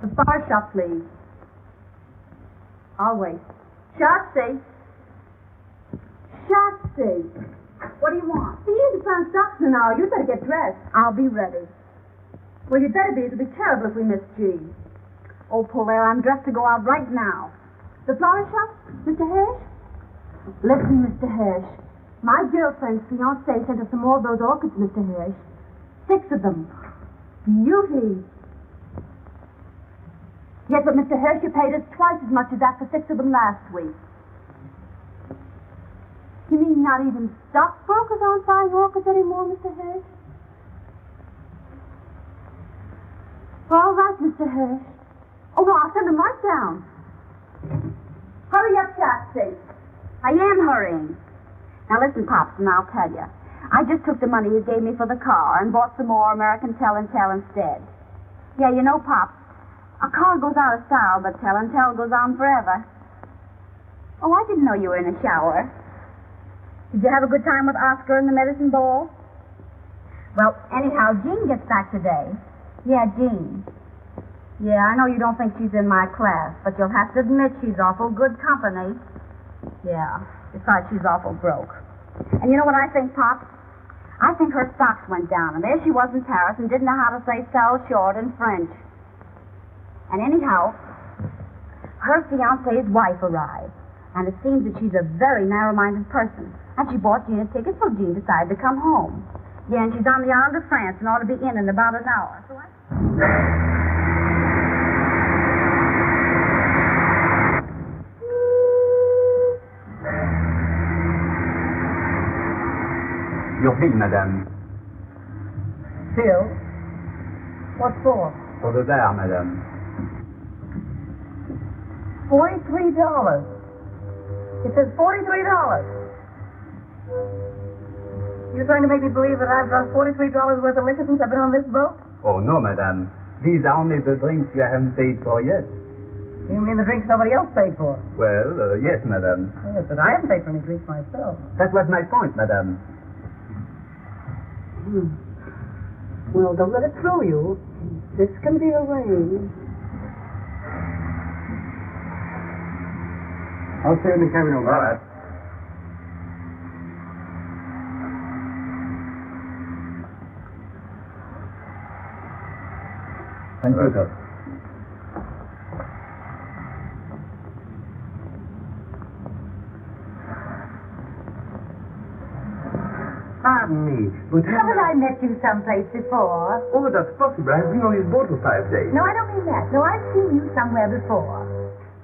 The bar shop, please. I'll wait. Shotzi! Shotzi! What do you want? The evening found stocks in an hour. You'd better get dressed. I'll be ready. Well, you'd better be. It'll be terrible if we miss G. Oh, Polaire, I'm dressed to go out right now. The flower shop? Mr. Hirsch? Listen, Mr. Hirsch. My girlfriend's fiancé sent us some more of those orchids, Mr. Hirsch. 6 of them. Beauty. Yes, but Mr. Hirsch, you paid us twice as much as that for 6 of them last week. You mean not even stockbrokers aren't buying orchids anymore, Mr. Hirsch? All right, Mr. Hirsch. Oh, no, I'll send them right down. Hurry up, Shotzi. I am hurrying. Now, listen, Pops, and I'll tell you. I just took the money you gave me for the car and bought some more American Tell and Tell instead. Yeah, you know, Pops, a car goes out of style, but Tell and Tell goes on forever. Oh, I didn't know you were in a shower. Did you have a good time with Oscar and the medicine ball? Well, anyhow, Jean gets back today. Yeah, Jean. Yeah, I know you don't think she's in my class, but you'll have to admit she's awful good company. Yeah, besides she's awful broke. And you know what I think, Pop? I think her stocks went down, and there she was in Paris and didn't know how to say sell short in French. And anyhow, her fiancé's wife arrived, and it seems that she's a very narrow-minded person. And she bought Jean a ticket, so Jean decided to come home. Yeah, and she's on the island of France and ought to be in about an hour. So Your bill, madame. Bill? What for? For the bar, madame. $43. It says $43. You're trying to make me believe that I've drunk $43 worth of liquor since I've been on this boat? Oh, no, madame. These are only the drinks you haven't paid for yet. You mean the drinks somebody else paid for? Well, yes, madame. Yes, but I haven't paid for any drinks myself. That was my point, madame. Well, don't let it throw you. This can be arranged. I'll stay in the cabin over. All right. Thank you, sir. Pardon me, but Haven't I met you someplace before? Oh, that's possible. I've been on his boat for 5 days. No, I don't mean that. No, I've seen you somewhere before.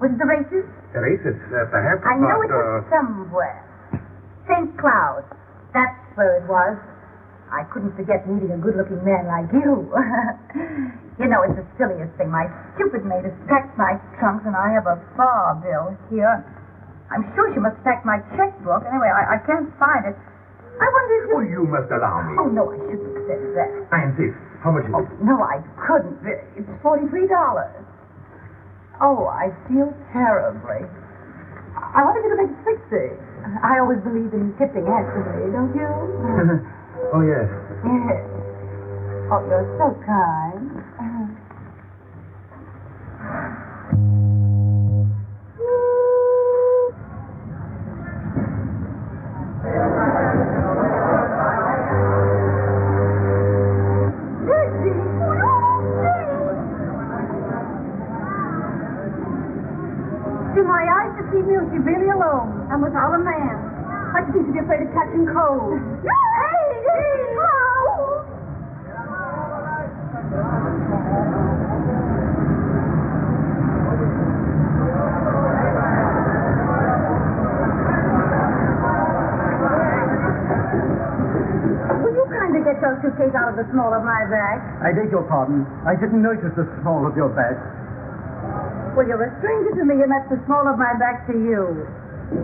Was it the races? Races, perhaps. I know but, it was somewhere. St. Cloud. That's where it was. I couldn't forget meeting a good-looking man like you. You know, it's the silliest thing. My stupid maid has packed my trunks, and I have a bar bill here. I'm sure she must have packed my checkbook. Anyway, I can't find it. I wonder if you... Oh, you must allow me. Oh, no, I shouldn't have said that. I insist. How much is Oh, it? no, I couldn't. It's $43. Oh, I feel terribly. I wanted you to make it 60. I always believe in tipping handsomely, don't you? Oh, yes. Yes. Oh, you're so kind. To my eyes, it seemed she was really alone and without a man. Like she seemed to be afraid of catching cold. Hey, hello! Will you kindly get your suitcase out of the small of my bag? I beg your pardon. I didn't notice the small of your bag. Well, you're a stranger to me, and that's the small of my back to you. Hey,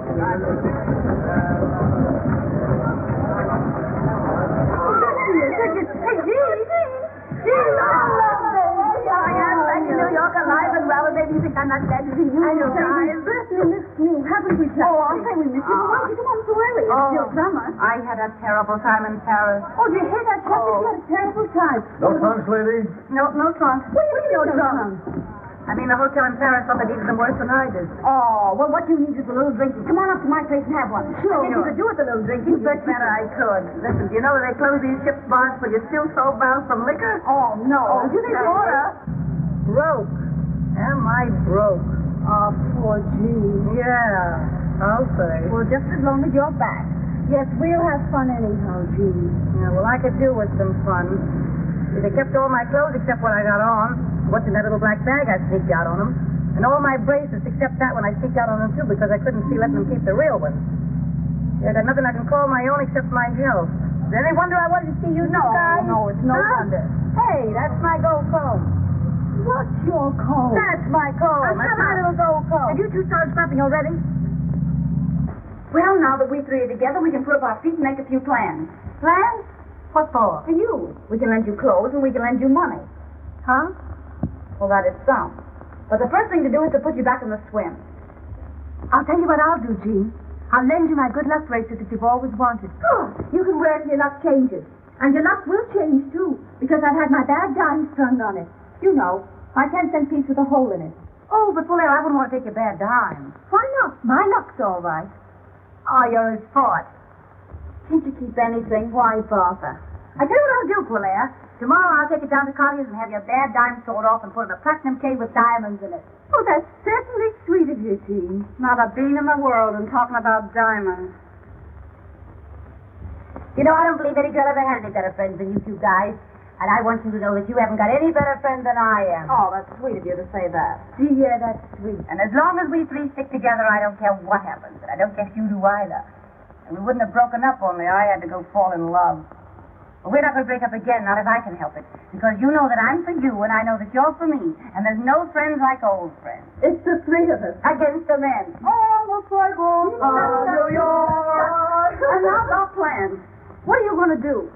Gene! I love this. Here I am, back in New York, alive and well, and maybe you think I'm not glad to see you. I know, we missed you, haven't we, Chuck? Oh, I'll say we missed you. But why did you come home so early? It's still summer. I had a terrible time in Paris. Oh, did you hear that, Chuck? You had a terrible time. No trunks, lady? No trunk. What do you mean, no trunk? I mean, the hotel in Paris thought they needed them worse than I did. Oh, well, what you need is a little drinking. Come on up to my place and have one. Sure. I guess you could do with a little drinking. You bet I could. Listen, do you know that they close these ship's bars but you're still so bound from liquor? Oh, no. Oh, do they water? Broke. Am I broke? Oh, poor Jean. Yeah, I'll say. Well, just as long as you're back. Yes, we'll have fun anyhow, Jean. Yeah, well, I could do with some fun. They kept all my clothes except what I got on. What's in that little black bag I sneaked out on them. And all my bracelets except that one I sneaked out on them, too, because I couldn't see letting them keep the real ones. Yeah, I got nothing I can call my own except my health. Is there any wonder I wanted to see you two guys? No, it's no wonder. Hey, that's my gold comb. What's your comb? That's my comb. That's my little gold comb. Have you two started scrapping already? Well, now that we three are together, we can put up our feet and make a few plans. Plans? What for? For you. We can lend you clothes and we can lend you money. Huh? Well, that is some. But the first thing to do is to put you back in the swim. I'll tell you what I'll do, Jean. I'll lend you my good luck bracelet that you've always wanted. Oh, you can wear it till your luck changes. And your luck will change, too, because I've had my bad dimes strung on it. You know, my 10-cent piece with a hole in it. Oh, but Fuller, I wouldn't want to take your bad dime. Why not? My luck's all right. Oh, you're a sport. Can't you keep anything? Why, Bertha? I tell you what I'll do, Quillere. Tomorrow I'll take it down to Collier's and have your bad dime sawed off and put in a platinum case with diamonds in it. Oh, that's certainly sweet of you, Jean. Not a bean in the world and talking about diamonds. You know, I don't believe any girl ever had any better friends than you two guys. And I want you to know that you haven't got any better friends than I am. Oh, that's sweet of you to say that. Yeah, that's sweet. And as long as we three stick together, I don't care what happens. And I don't guess you do either. And we wouldn't have broken up only I had to go fall in love. But we're not going to break up again, not if I can help it. Because you know that I'm for you, and I know that you're for me. And there's no friends like old friends. It's the three of us. Against the men. Oh, looks like home. New York. And now our plans. What are you going to do?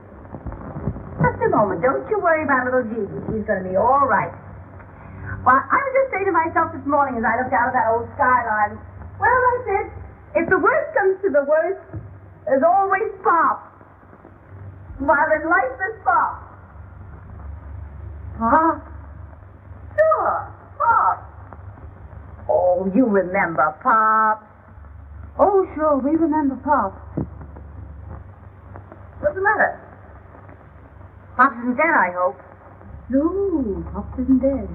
Just a moment. Don't you worry about little Jean. She's going to be all right. Well, I was just saying to myself this morning as I looked out of that old skyline, well, I said, if the worst comes to the worst, there's always Pop. While there's life, there's Pop. Huh? Sure, Pop. Oh, you remember Pop. Oh, sure, we remember Pop. What's the matter? Pops isn't dead, I hope. No, Pop isn't dead.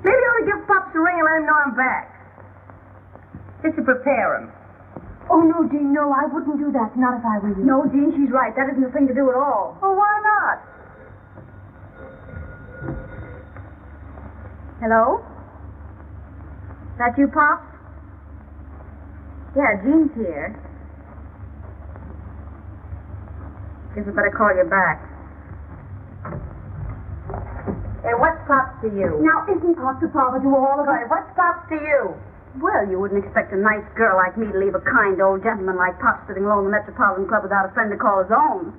Maybe you ought to give Pops a ring and let him know I'm back. Just to prepare him. Oh, no, Jean, no, I wouldn't do that. Not if I were you. No, Jean, she's right. That isn't the thing to do at all. Well, why not? Hello? That you, Pop? Yeah, Jean's here. Guess I better call you back. Hey, what's Pops to you? Now, isn't Pop the father to all of us? Hey, what's Pops to you? Well, you wouldn't expect a nice girl like me to leave a kind old gentleman like Pop sitting alone in the Metropolitan Club without a friend to call his own.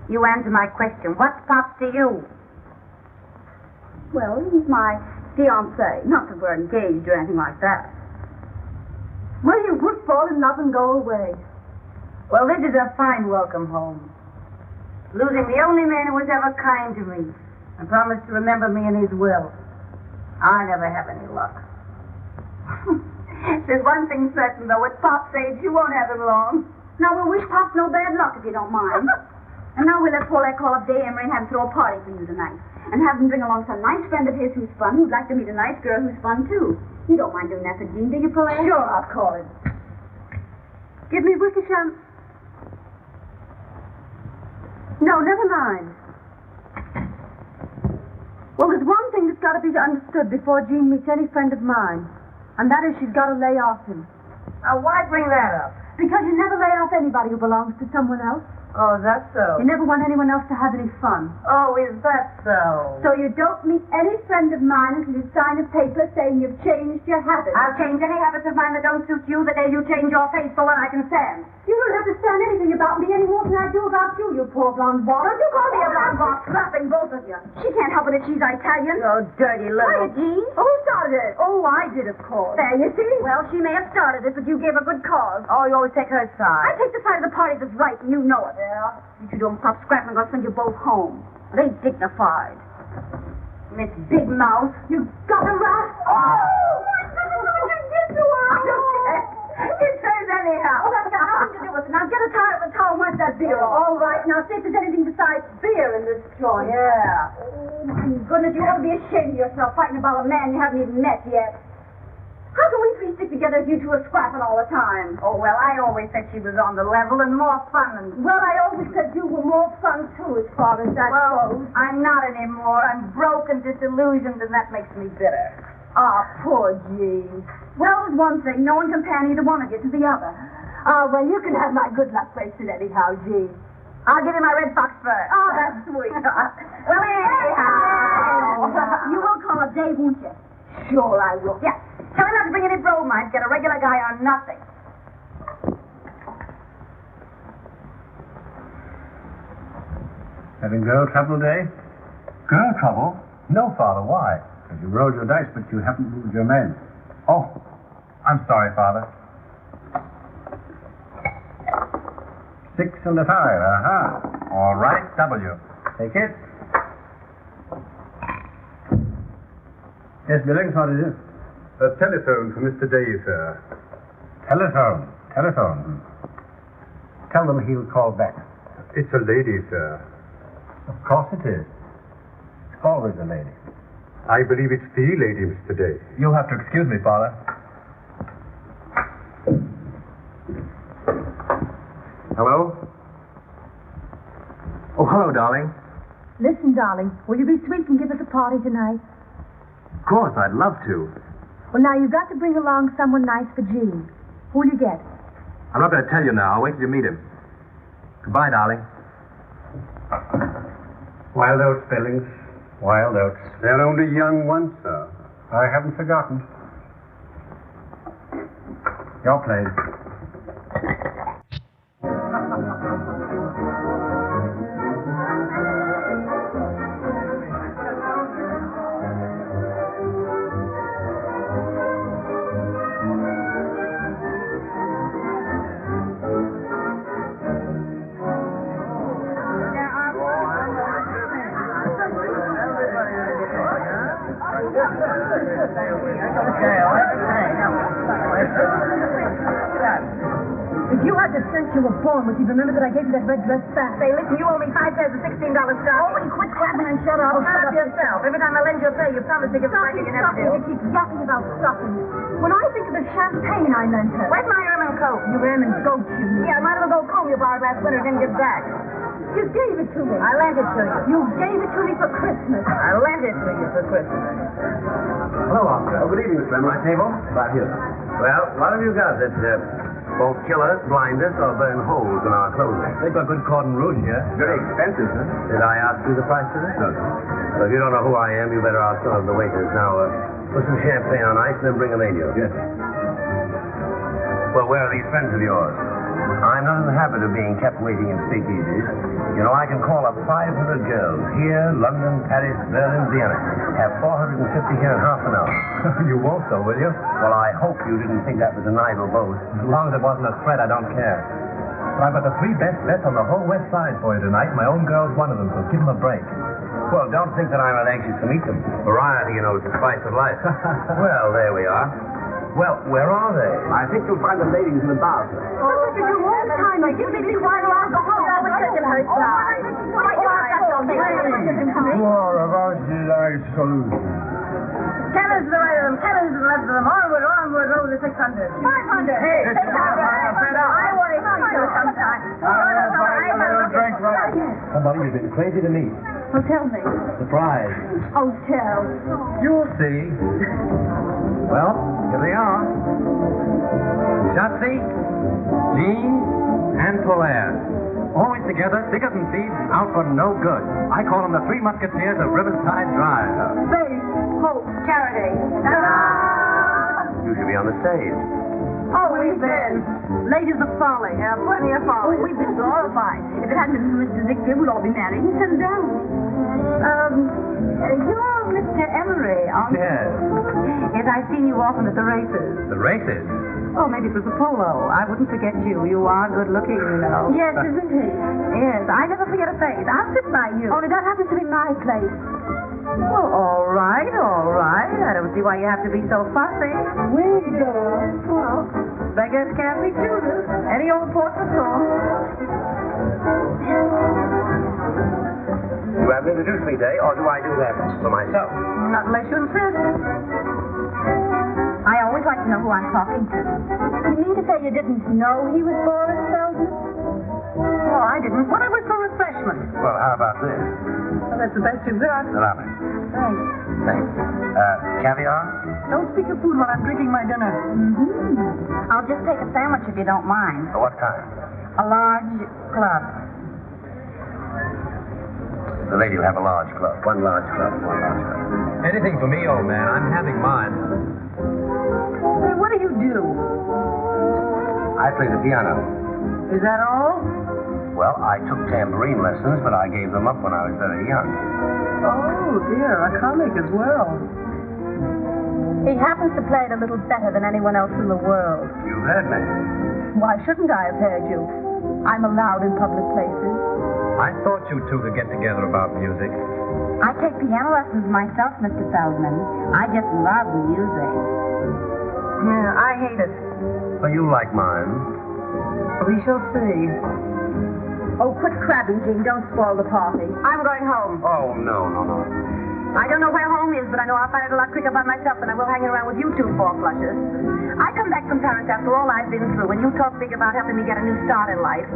You answer my question. What's Pops to you? Well, he's my fiancé. Not that we're engaged or anything like that. Well, you would fall in love and go away. Well, this is a fine welcome home. Losing the only man who was ever kind to me and promised to remember me in his will. I never have any luck. There's one thing certain, though. At Pop's age, you won't have him long. Now, we'll wish Pop no bad luck, if you don't mind. And now we'll let Paulette call up Day Emery and have him throw a party for you tonight. And have him bring along some nice friend of his who's fun, who'd like to meet a nice girl who's fun, too. You don't mind doing that for Jean, do you, Paulette? Sure, I'll call him. Give me Wickersham. No, never mind. Well, there's one thing that's got to be understood before Jean meets any friend of mine. And that is she's got to lay off him. Now, why bring that up? Because you never lay off anybody who belongs to someone else. Oh, that's so. You never want anyone else to have any fun. Oh, is that so? So you don't meet any friend of mine until you sign a paper saying you've changed your habits. I'll change any habits of mine that don't suit you the day you change your face for what I can stand. You don't understand anything about me any more than I do about you, you poor blonde ball. Don't you call me a blonde Bob, slapping both of you. She can't help it if she's Italian. Oh, dirty little... Quiet, Jean. Who started it? Oh, I did, of course. There, you see? Well, she may have started it, but you gave a good cause. Oh, you always take her I side. take the side of the party that's right, and you know it. Yeah? You two don't stop scrapping, I'm going to send you both home. It ain't dignified. Miss Big Mouth, you got her right. Oh, my goodness, what did you get to her? I don't care. It says anyhow. Oh, that's got nothing to do with it. Now get a tire of a towel and wipe that beer off. All right, now see if there's anything besides beer in this joint. Yeah. Oh, my goodness, you ought to be ashamed of yourself fighting about a man you haven't even met yet. How can we three stick together if you two are scrapping all the time? Oh, well, I always said she was on the level and more fun than... Well, I always said you were more fun, too, as far as that goes. I'm not anymore. I'm broke and disillusioned, and that makes me bitter. Ah, poor Jean. Well, there's one thing. No one can pan either one of you to the other. Ah, well, you can have my good luck bracelet anyhow, Jean. I'll give you my red fox fur. Oh, that's sweet. Well, anyhow. You will call up Dave, won't you? Sure, I will. Yeah. Tell him not to bring any bromides. Get a regular guy on nothing. Having girl trouble today? Girl trouble? No, Father, why? Because you rolled your dice, but you haven't moved your men. Oh, I'm sorry, Father. 6 and a 5. Aha. All right, W. Take it. Yes, Billings, what is it? A telephone for Mr. Day, sir. Telephone. Tell them he'll call back. It's a lady, sir. Of course it is. It's always a lady. I believe it's the lady, Mr. Day. You'll have to excuse me, Father. Hello? Oh, hello, darling. Listen, darling, will you be sweet and give us a party tonight? Of course, I'd love to. Well, now, you've got to bring along someone nice for Jean. Who'll you get? I'm not going to tell you now. I'll wait till you meet him. Goodbye, darling. Wild oats, Billings. Wild oats. They're only young ones, sir. I haven't forgotten. Your place. If you had the sense you were born with, you'd remember that I gave you that red dress back. Say, listen, you owe me 5 pairs of $16 stockings. Oh, will you quit clapping and shut up? Oh, shut up yourself. Every time I lend you a pair, you promise to give it back and you never do. You keep yapping about stockings. When I think of the champagne I lent her. Where's my ermine coat? Your ermine goat shoes. Yeah, I might have a gold comb you borrowed last winter and didn't give back. You gave it to me. I lent it to you. You gave it to me for Christmas. I lent it to you for Christmas. Hello, Oscar. Oh, good evening, Mr. My table? About here. Well, what have you got that won't kill us, blind us, or burn holes in our clothing? They've got good cordon rouge here. Very expensive, sir. Did I ask you the price of this? No, sir. Well, if you don't know who I am, you better ask some of the waiters. Now, put some champagne on ice and then bring a menu. Yes. Well, where are these friends of yours? I'm not in the habit of being kept waiting in speakeasies. You know, I can call up 500 girls here, London, Paris, Berlin, Vienna. Have 450 here in half an hour. You won't, though, will you? Well, I hope you didn't think that was an idle boast. As long as it wasn't a threat, I don't care. But I've got the 3 best bets on the whole West Side for you tonight. My own girl's one of them, so give them a break. Well, don't think that I'm not anxious to meet them. Variety, you know, is the spice of life. Well, there we are. Well, where are they? I think you'll find the ladies in the bar, sir. That's what you do all the time. Like, give me be quiet or I'll go home. I would take him her side. Cannons to the right of them, cannons to the left of them. Onward, onward, over the 600. 500. Hey, 600. I want to see you sometime. Somebody you've been crazy to meet. Oh, tell me. Surprise. Oh, tell. You'll see. Well, here they are. Shotzi, Jean, and Polaire. Always together, thicker than thieves, out for no good. I call them the 3 Musketeers of Riverside Drive. Faith, hope, charity. You should be on the stage. Oh, we've been. Ladies of folly. Yeah, plenty of folly. Oh, we've been glorified. If it hadn't been for Mr. Ziegfeld, we'd all be married and settled down. You're Mr. Emery, aren't you? Yes. Yes, I've seen you often at the races. The races? Oh, maybe it was the polo. I wouldn't forget you. You are good looking, you know. Yes, isn't he? Yes, I never forget a face. I'll sit by you. Only that happens to be my place. Well, all right, all right. I don't see why you have to be so fussy. Well, beggars can't be choosers. Any old portrait song. You haven't introduced me, Day, or do I do that for myself? Not unless you insist. I always like to know who I'm talking to. You mean to say you didn't know he was Boris Feldman? Oh, I didn't. What I was for refreshment. Well, how about this? Well, that's the best you've got. Allow me. Thanks. Thanks. Caviar? Don't speak of food while I'm drinking my dinner. Mm-hmm. I'll just take a sandwich if you don't mind. What kind? A large club. The lady will have a large club. One large club. Anything for me, old man. I'm having mine. Say, what do you do? I play the piano. Is that all? Well, I took tambourine lessons, but I gave them up when I was very young. Oh, dear, a comic as well. He happens to play it a little better than anyone else in the world. You've heard me. Why shouldn't I have heard you? I'm allowed in public places. I thought you two could get together about music. I take piano lessons myself, Mr. Feldman. I just love music. Yeah, I hate it. Well, you like mine. We shall see. Oh, quit crabbing, Jean. Don't spoil the party. I'm going home. Oh, no. I don't know where home is, but I know I'll find it a lot quicker by myself than I will hanging around with you two four flushers. I come back from Paris after all I've been through, and you talk big about helping me get a new start in life.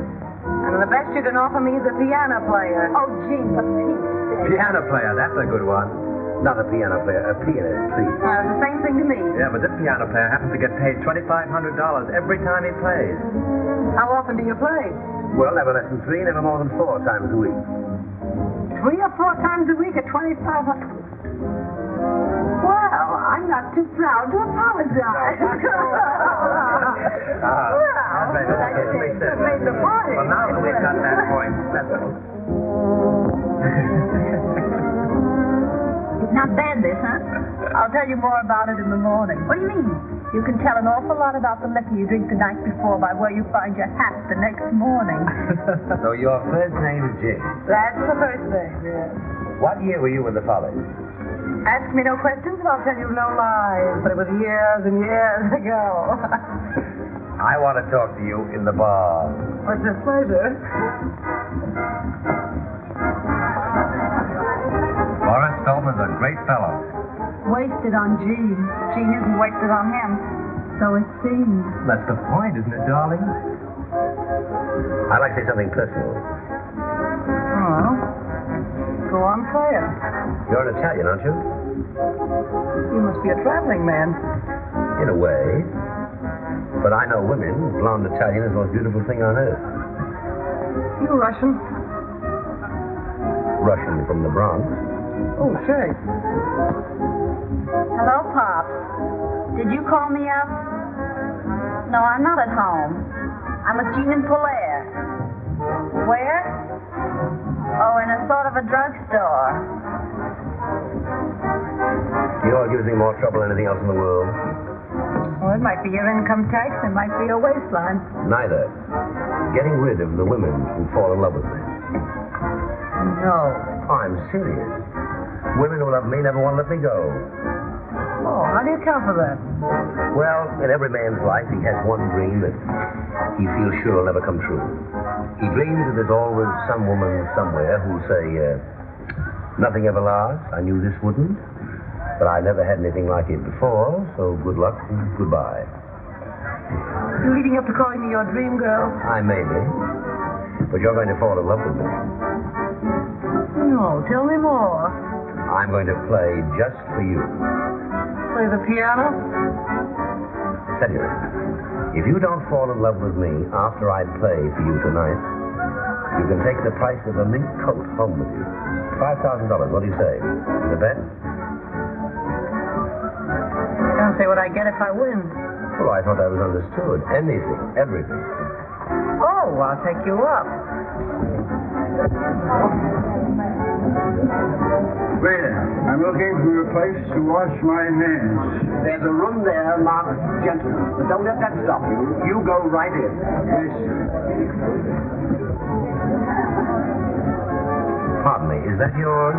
And the best you can offer me is a piano player. Oh, Jean, for Pete's sake. Piano player, that's a good one. Not a piano player, a pianist, please. It's the same thing to me. Yeah, but this piano player happens to get paid $2,500 every time he plays. How often do you play? Well, never less than 3, never more than 4 times a week. 3 or 4 times a week at $2,500. Well, I'm not too proud to apologize. Made the party. Well, now that we've got that point settled. Not bad, this, huh? I'll tell you more about it in the morning. What do you mean? You can tell an awful lot about the liquor you drink the night before by where you find your hat the next morning. So your first name is Jane. That's the first thing, yes. What year were you in the Follies? Ask me no questions and I'll tell you no lies. But it was years and years ago. I want to talk to you in the bar. What's a pleasure? Boris Feldman's a great fellow. Wasted on Jean. Jean isn't wasted on him. So it seems. That's the point, isn't it, darling? I'd like to say something personal. Oh. Go on, say it. You're an Italian, aren't you? You must be a traveling man. In a way. But I know women. Blonde Italian is the most beautiful thing on earth. You Russian? Russian from the Bronx. Oh, say. Hello, Pops. Did you call me up? No, I'm not at home. I'm with Jean and Polaire. Where? Oh, in a sort of a drugstore. You know what gives me more trouble than anything else in the world? Well, it might be your income tax. It might be your waistline. Neither. Getting rid of the women who fall in love with me. No. I'm serious. Women who love me never want to let me go. Oh, how do you account for that? Well, in every man's life, he has one dream that he feels sure will never come true. He dreams that there's always some woman somewhere who'll say, nothing ever lasts. I knew this wouldn't. But I never had anything like it before, so good luck and goodbye. You're leading up to calling me your dream girl? I may be. But you're going to fall in love with me. No, tell me more. I'm going to play just for you. Play the piano? Senor, if you don't fall in love with me after I play for you tonight, you can take the price of a mink coat home with you. $5,000. What do you say? The bet? Don't say what I get if I win. Oh, I thought that was understood. Anything, everything. Oh, I'll take you up. Waiter, I'm looking for a place to wash my hands. There's a room there marked gentlemen, but don't let that stop you. You go right in. Yes, sir. Pardon me, is that yours?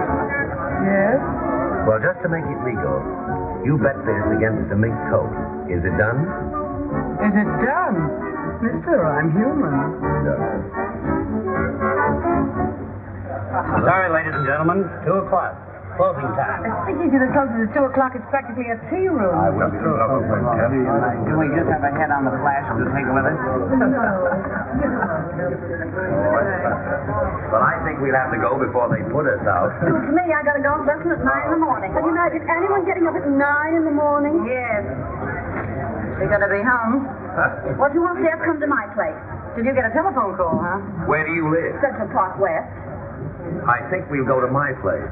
Yes? Well, just to make it legal, you bet this against the mink coat. Is it done? Is it done? Mister, I'm human. Sorry, ladies and gentlemen, 2 o'clock. Closing time. Speaking to the closest at 2 o'clock, it's practically a tea room. I will be through. Do we just have a head on the flash to take with us? Well, I think we'll have to go before they put us out. To me, I gotta go lesson at 9 in the morning. Can you imagine anyone getting up at 9 in the morning? Yes. You're gonna be home. Well, if you won't dare come to my place. Did you get a telephone call, huh? Where do you live? Central Park West. I think we'll go to my place.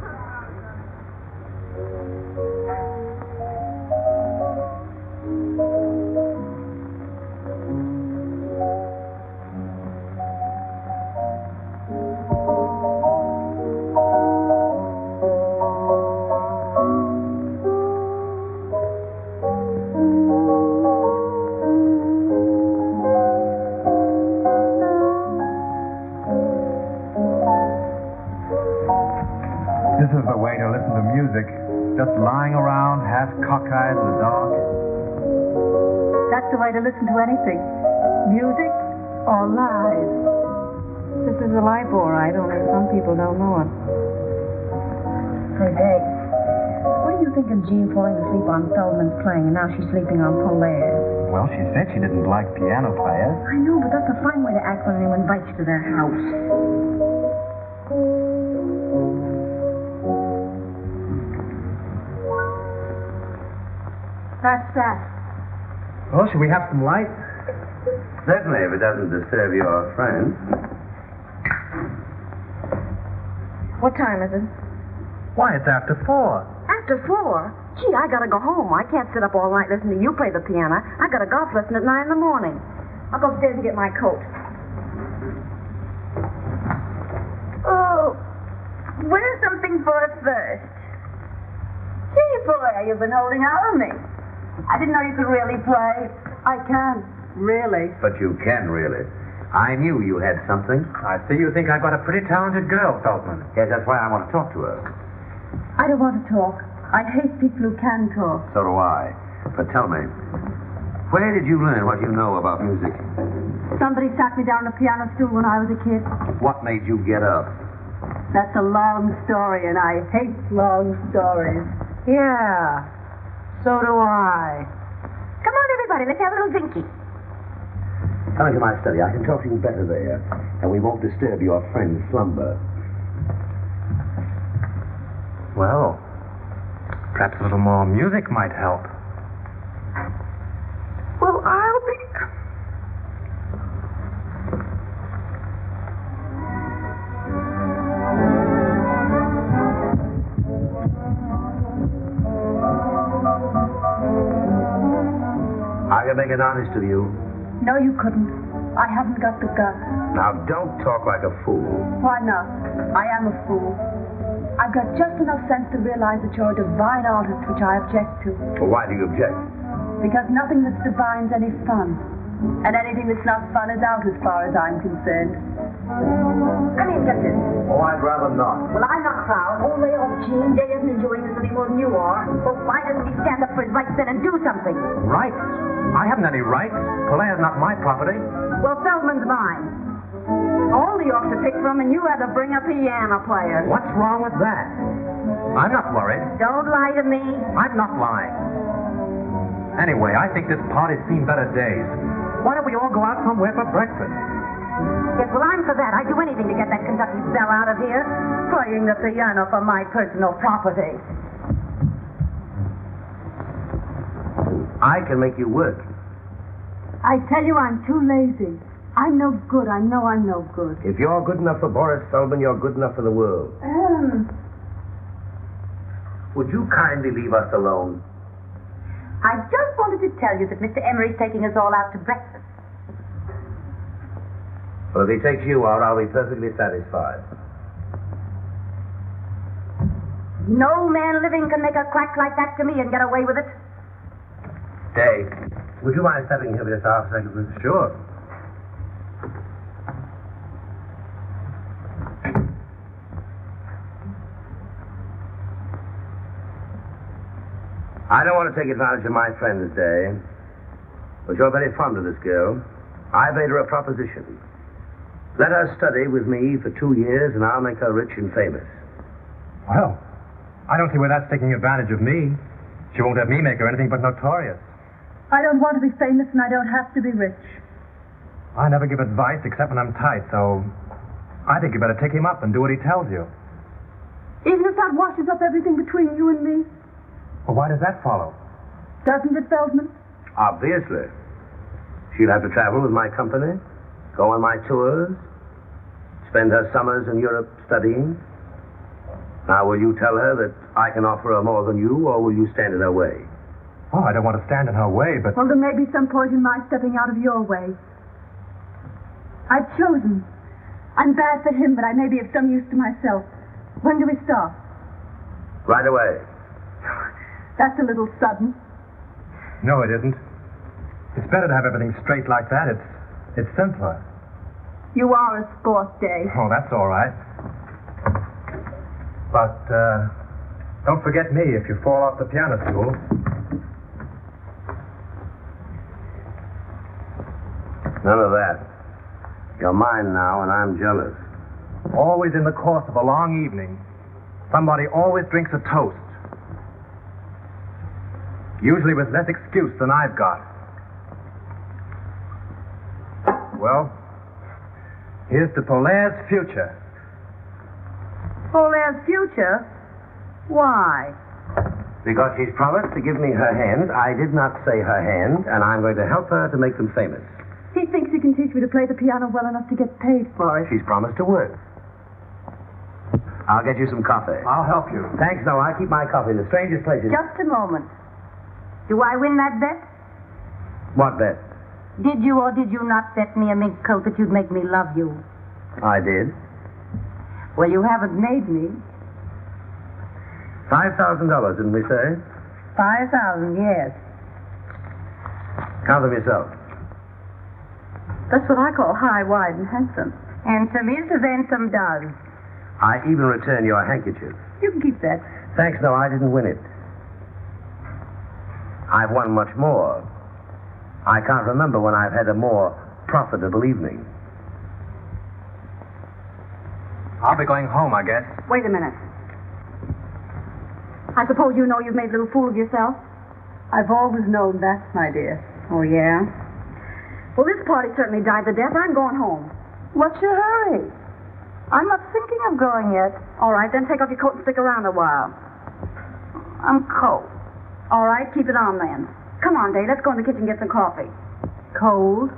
This is the way to listen to music. Just lying around, half cockeyed in the dark. That's the way to listen to anything. Music or lies. This is a life, all right, only some people don't know it. Say, Dave, what do you think of Jean falling asleep on Feldman's playing and now she's sleeping on Polaire? Well, she said she didn't like piano players. I know, but that's a fine way to act when anyone invites you to their house. That's that. Well, should we have some light? Certainly, if it doesn't disturb your friend. What time is it? Why, it's after 4. After 4? Gee, I gotta go home. I can't sit up all night listening to you play the piano. I got a golf lesson at 9 in the morning. I'll go upstairs and get my coat. Oh, wear something for us first. Gee, Polaire, you've been holding out on me. I didn't know you could really play. I can, really. But you can, really. I knew you had something. I see you think I've got a pretty talented girl, Feldman. Yes, that's why I want to talk to her. I don't want to talk. I hate people who can talk. So do I. But tell me, where did you learn what you know about music? Somebody sat me down on a piano stool when I was a kid. What made you get up? That's a long story, and I hate long stories. Yeah, so do I. Come on, everybody, let's have a little drinky. Come into my study. I can talk to you better there, and we won't disturb your friend's slumber. Well, perhaps a little more music might help. Well, I'll be... I can make an artist of you. No, you couldn't. I haven't got the guts. Now, don't talk like a fool. Why not? I am a fool. I've got just enough sense to realize that you're a divine artist, which I object to. Well, why do you object? Because nothing that's divine's any fun. And anything that's not fun is out as far as I'm concerned. Come in, Justin. Oh, I'd rather not. Well, I'm not proud. Oh, lay off, Gene. Jay isn't enjoying this any more than you are. Well, why doesn't he stand up for his rights then and do something? Rights? I haven't any rights. Polaire's not my property. Well, Feldman's mine. All the Yorks to pick from, and you had to bring a piano player. What's wrong with that? I'm not worried. Don't lie to me. I'm not lying. Anyway, I think this party's seen better days. Why don't we all go out somewhere for breakfast? Yes, well, I'm for that. I'd do anything to get that Kentucky belle out of here. Playing the piano for my personal property. I can make you work. I tell you, I'm too lazy. I'm no good. I know I'm no good. If you're good enough for Boris Feldman, you're good enough for the world. Would you kindly leave us alone? I just wanted to tell you that Mr. Emery's taking us all out to breakfast. Well, if he takes you out, I'll be perfectly satisfied. No man living can make a crack like that to me and get away with it. Dave, would you mind stepping here for just half a second, please? Sure. I don't want to take advantage of my friend today, but you're very fond of this girl. I made her a proposition. Let her study with me for 2 years, and I'll make her rich and famous. Well, I don't see where that's taking advantage of me. She won't have me make her anything but notorious. I don't want to be famous and I don't have to be rich. I never give advice except when I'm tight, so I think you better take him up and do what he tells you. Even if that washes up everything between you and me, Well, why does that follow? doesn't it, Feldman? Obviously. She'll have to travel with my company, go on my tours, spend her summers in Europe studying. Now, will you tell her that I can offer her more than you, or will you stand in her way? Oh, I don't want to stand in her way, but... Well, there may be some point in my stepping out of your way. I've chosen. I'm bad for him, but I may be of some use to myself. When do we start? Right away. That's a little sudden. No, it isn't. It's better to have everything straight like that. It's simpler. You are a sport, Dave. Oh, that's all right. But, don't forget me if you fall off the piano stool. None of that. You're mine now, and I'm jealous. Always in the course of a long evening, somebody always drinks a toast. Usually with less excuse than I've got. Well, here's to Polaire's future. Polaire's future? Why? Because she's promised to give me her hand. I did not say her hand, and I'm going to help her to make them famous. He thinks he can teach me to play the piano well enough to get paid for it. She's promised to work. I'll get you some coffee. I'll help you. Thanks, no, I keep my coffee in the strangest places. Just a moment. Do I win that bet? What bet? Did you or did you not bet me a mink coat that you'd make me love you? I did. Well, you haven't made me. $5,000, didn't we say? 5,000, yes. Count them yourself. That's what I call high, wide, and handsome. Handsome is as handsome does. I even return your handkerchief. You can keep that. Thanks, no, I didn't win it. I've won much more. I can't remember when I've had a more profitable evening. I'll be going home, I guess. Wait a minute. I suppose you know you've made a little fool of yourself? I've always known that, my dear. Oh, yeah? Well, this party certainly died the death. I'm going home. What's your hurry? I'm not thinking of going yet. All right, then take off your coat and stick around a while. I'm cold. All right, keep it on then. Come on, Dave, let's go in the kitchen and get some coffee. Cold?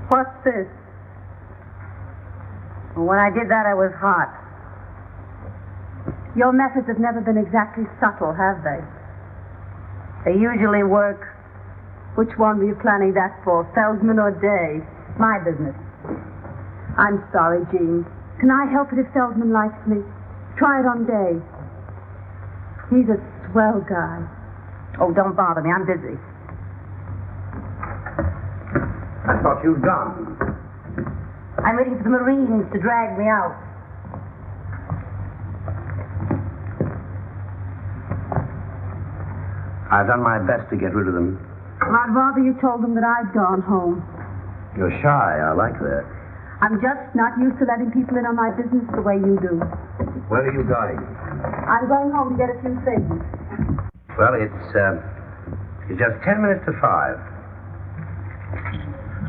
What's this? When I did that, I was hot. Your methods have never been exactly subtle, have they? They usually work. Which one were you planning that for, Feldman or Day? My business. I'm sorry, Jean. Can I help it if Feldman likes me? Try it on Day. He's a swell guy. Oh, don't bother me. I'm busy. I thought you'd gone. I'm waiting for the Marines to drag me out. I've done my best to get rid of them. Well, I'd rather you told them that I'd gone home. You're shy. I like that. I'm just not used to letting people in on my business the way you do. Where are you going? I'm going home to get a few things. Well, it's just 10 minutes to 5.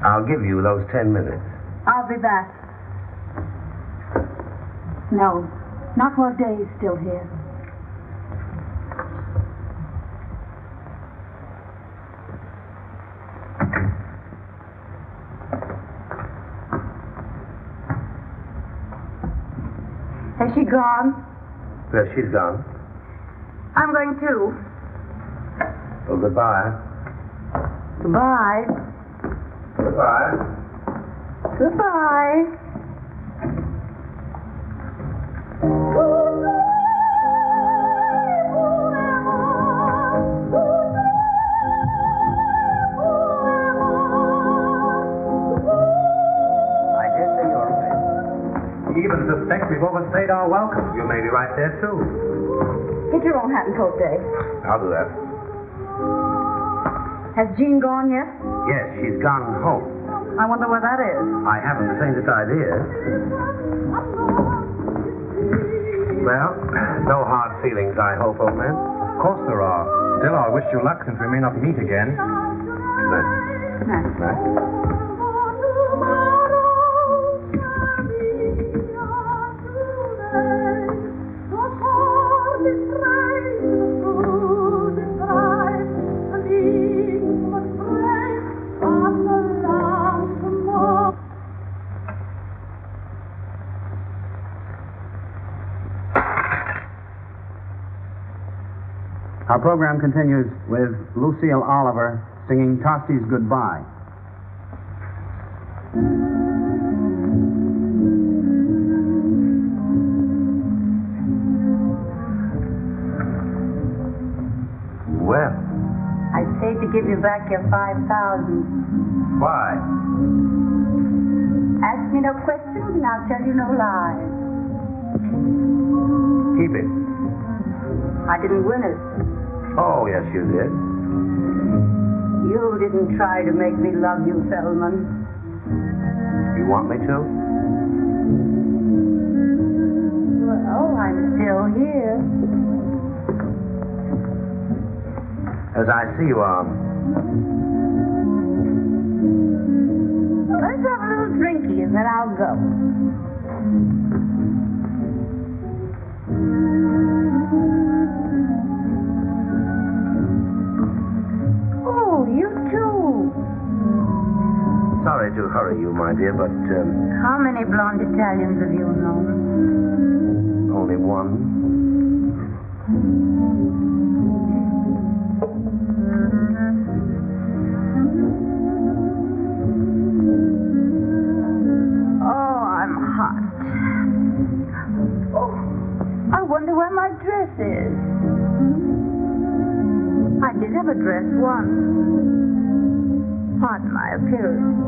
I'll give you those 10 minutes. I'll be back. No, not while Day's still here. Has she gone? Well, she's gone. I'm going too. Well, goodbye. Goodbye. Goodbye. Goodbye. Even suspect we've overstayed our welcome. You may be right there, too. Get your own hat and coat, Dave. I'll do that. Has Jean gone yet? Yes, she's gone home. I wonder where that is. I haven't the faintest idea. Well, no hard feelings, I hope, old man. Of course there are. Still, I wish you luck since we may not meet again. Good night. Nice. Night. Our program continues with Lucille Oliver singing Tosti's Goodbye. Well, I'd say to give you back your 5,000. why? Ask me no questions and I'll tell you no lies. Keep it. I didn't win it. Oh, yes, you did. You didn't try to make me love you, Feldman. You want me to? Well, I'm still here. As I see you are. Let's have a little drinky and then I'll go. Oh, you too. Sorry to hurry you, my dear, but How many blonde Italians have you known? only one. Oh, I'm hot. Oh, I wonder where my dress is. I did have a dress once. Pardon my appearance.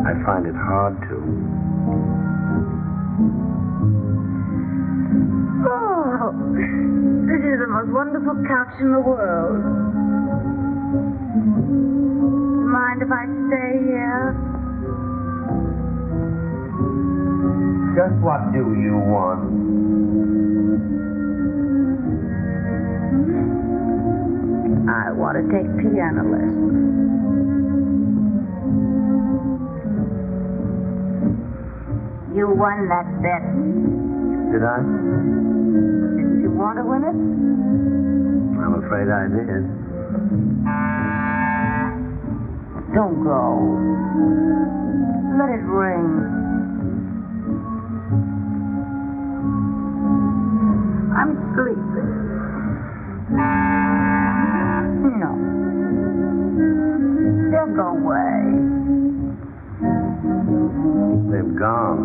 I find it hard to. Oh, this is the most wonderful couch in the world. Mind if I stay here? Just what do you want? I want to take piano lessons. You won that bet. Did I? Didn't you want to win it? I'm afraid I did. Don't go. Let it ring. I'm sleepy. No. They'll go away. They've gone.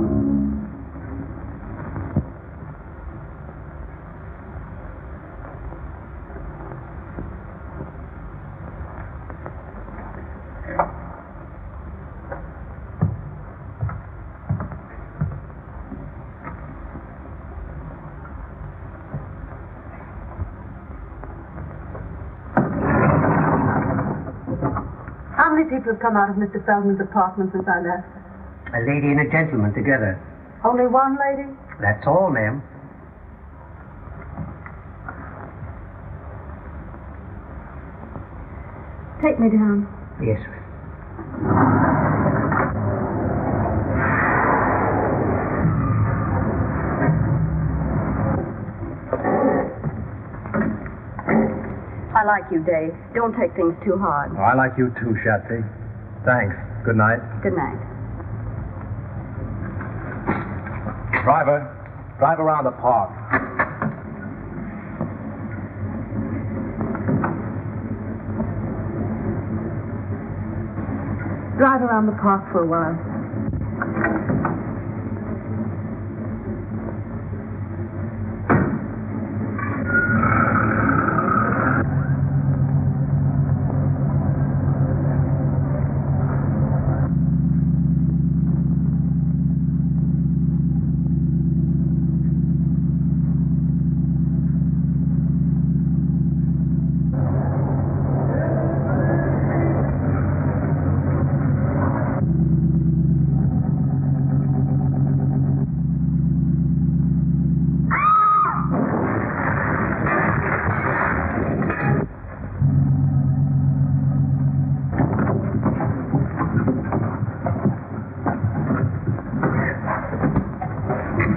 How many people have come out of Mr. Feldman's apartment since I left? A lady and a gentleman together. Only one lady? That's all, ma'am. Take me down. Yes, ma'am. I like you, Dave. Don't take things too hard. Oh, I like you too, Shatsy. Thanks. Good night. Good night. Driver, drive around the park. Drive around the park for a while.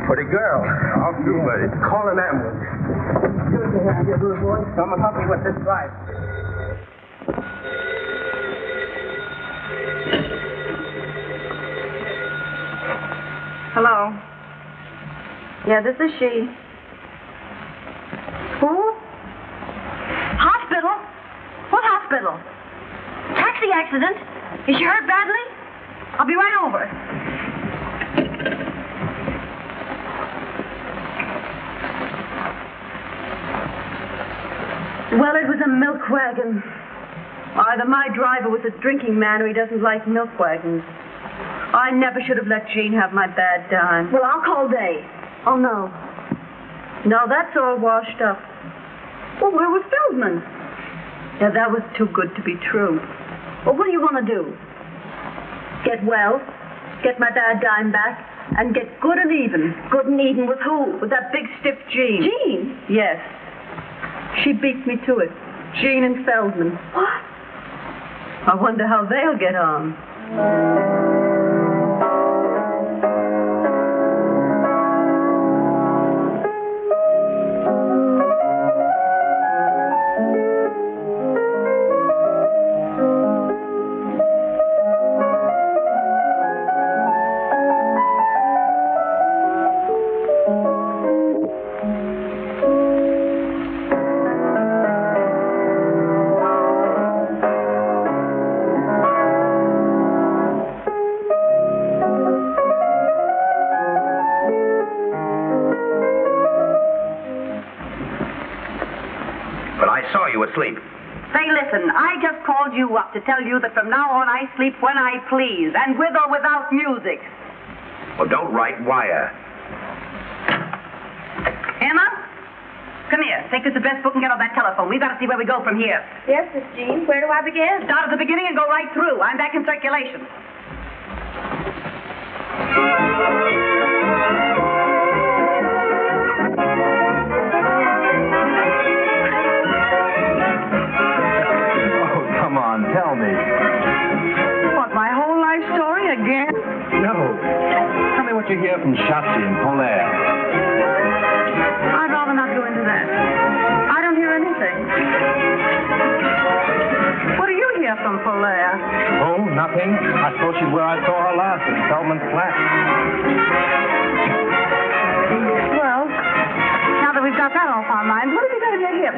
Pretty girl. I'll do, buddy. Call an ambulance. Good to have you, little boy. Someone help me with this drive. Hello. Yeah, this is she. Who? Hospital? What hospital? Taxi accident? Is she hurt badly? I'll be right over. Well, it was a milk wagon. Either my driver was a drinking man or he doesn't like milk wagons. I never should have let Jean have my bad dime. Well, I'll call Dave. Oh, no. No, that's all washed up. Well, where was Feldman? Yeah, that was too good to be true. Well, what do you want to do? Get well, get my bad dime back, and get good and even. Good and even with who? With that big stiff Jean. Jean? Yes. She beat me to it. Jean and Feldman. What? I wonder how they'll get on. Asleep. Say, listen, I just called you up to tell you that from now on I sleep when I please, and with or without music. Well, don't write wire. Emma? Come here. Take this the best book and get on that telephone. We've got to see where we go from here. Yes, Miss Jean. Where do I begin? Start at the beginning and go right through. I'm back in circulation. Tell me. What, my whole life story again? No. Tell me what you hear from Shotzi and Polaire. I'd rather not go into that. I don't hear anything. What do you hear from Polaire? Oh, nothing. I suppose she's where I saw her last, at Feldman's flat. Well, now that we've got that off our minds, what have you got in your hip?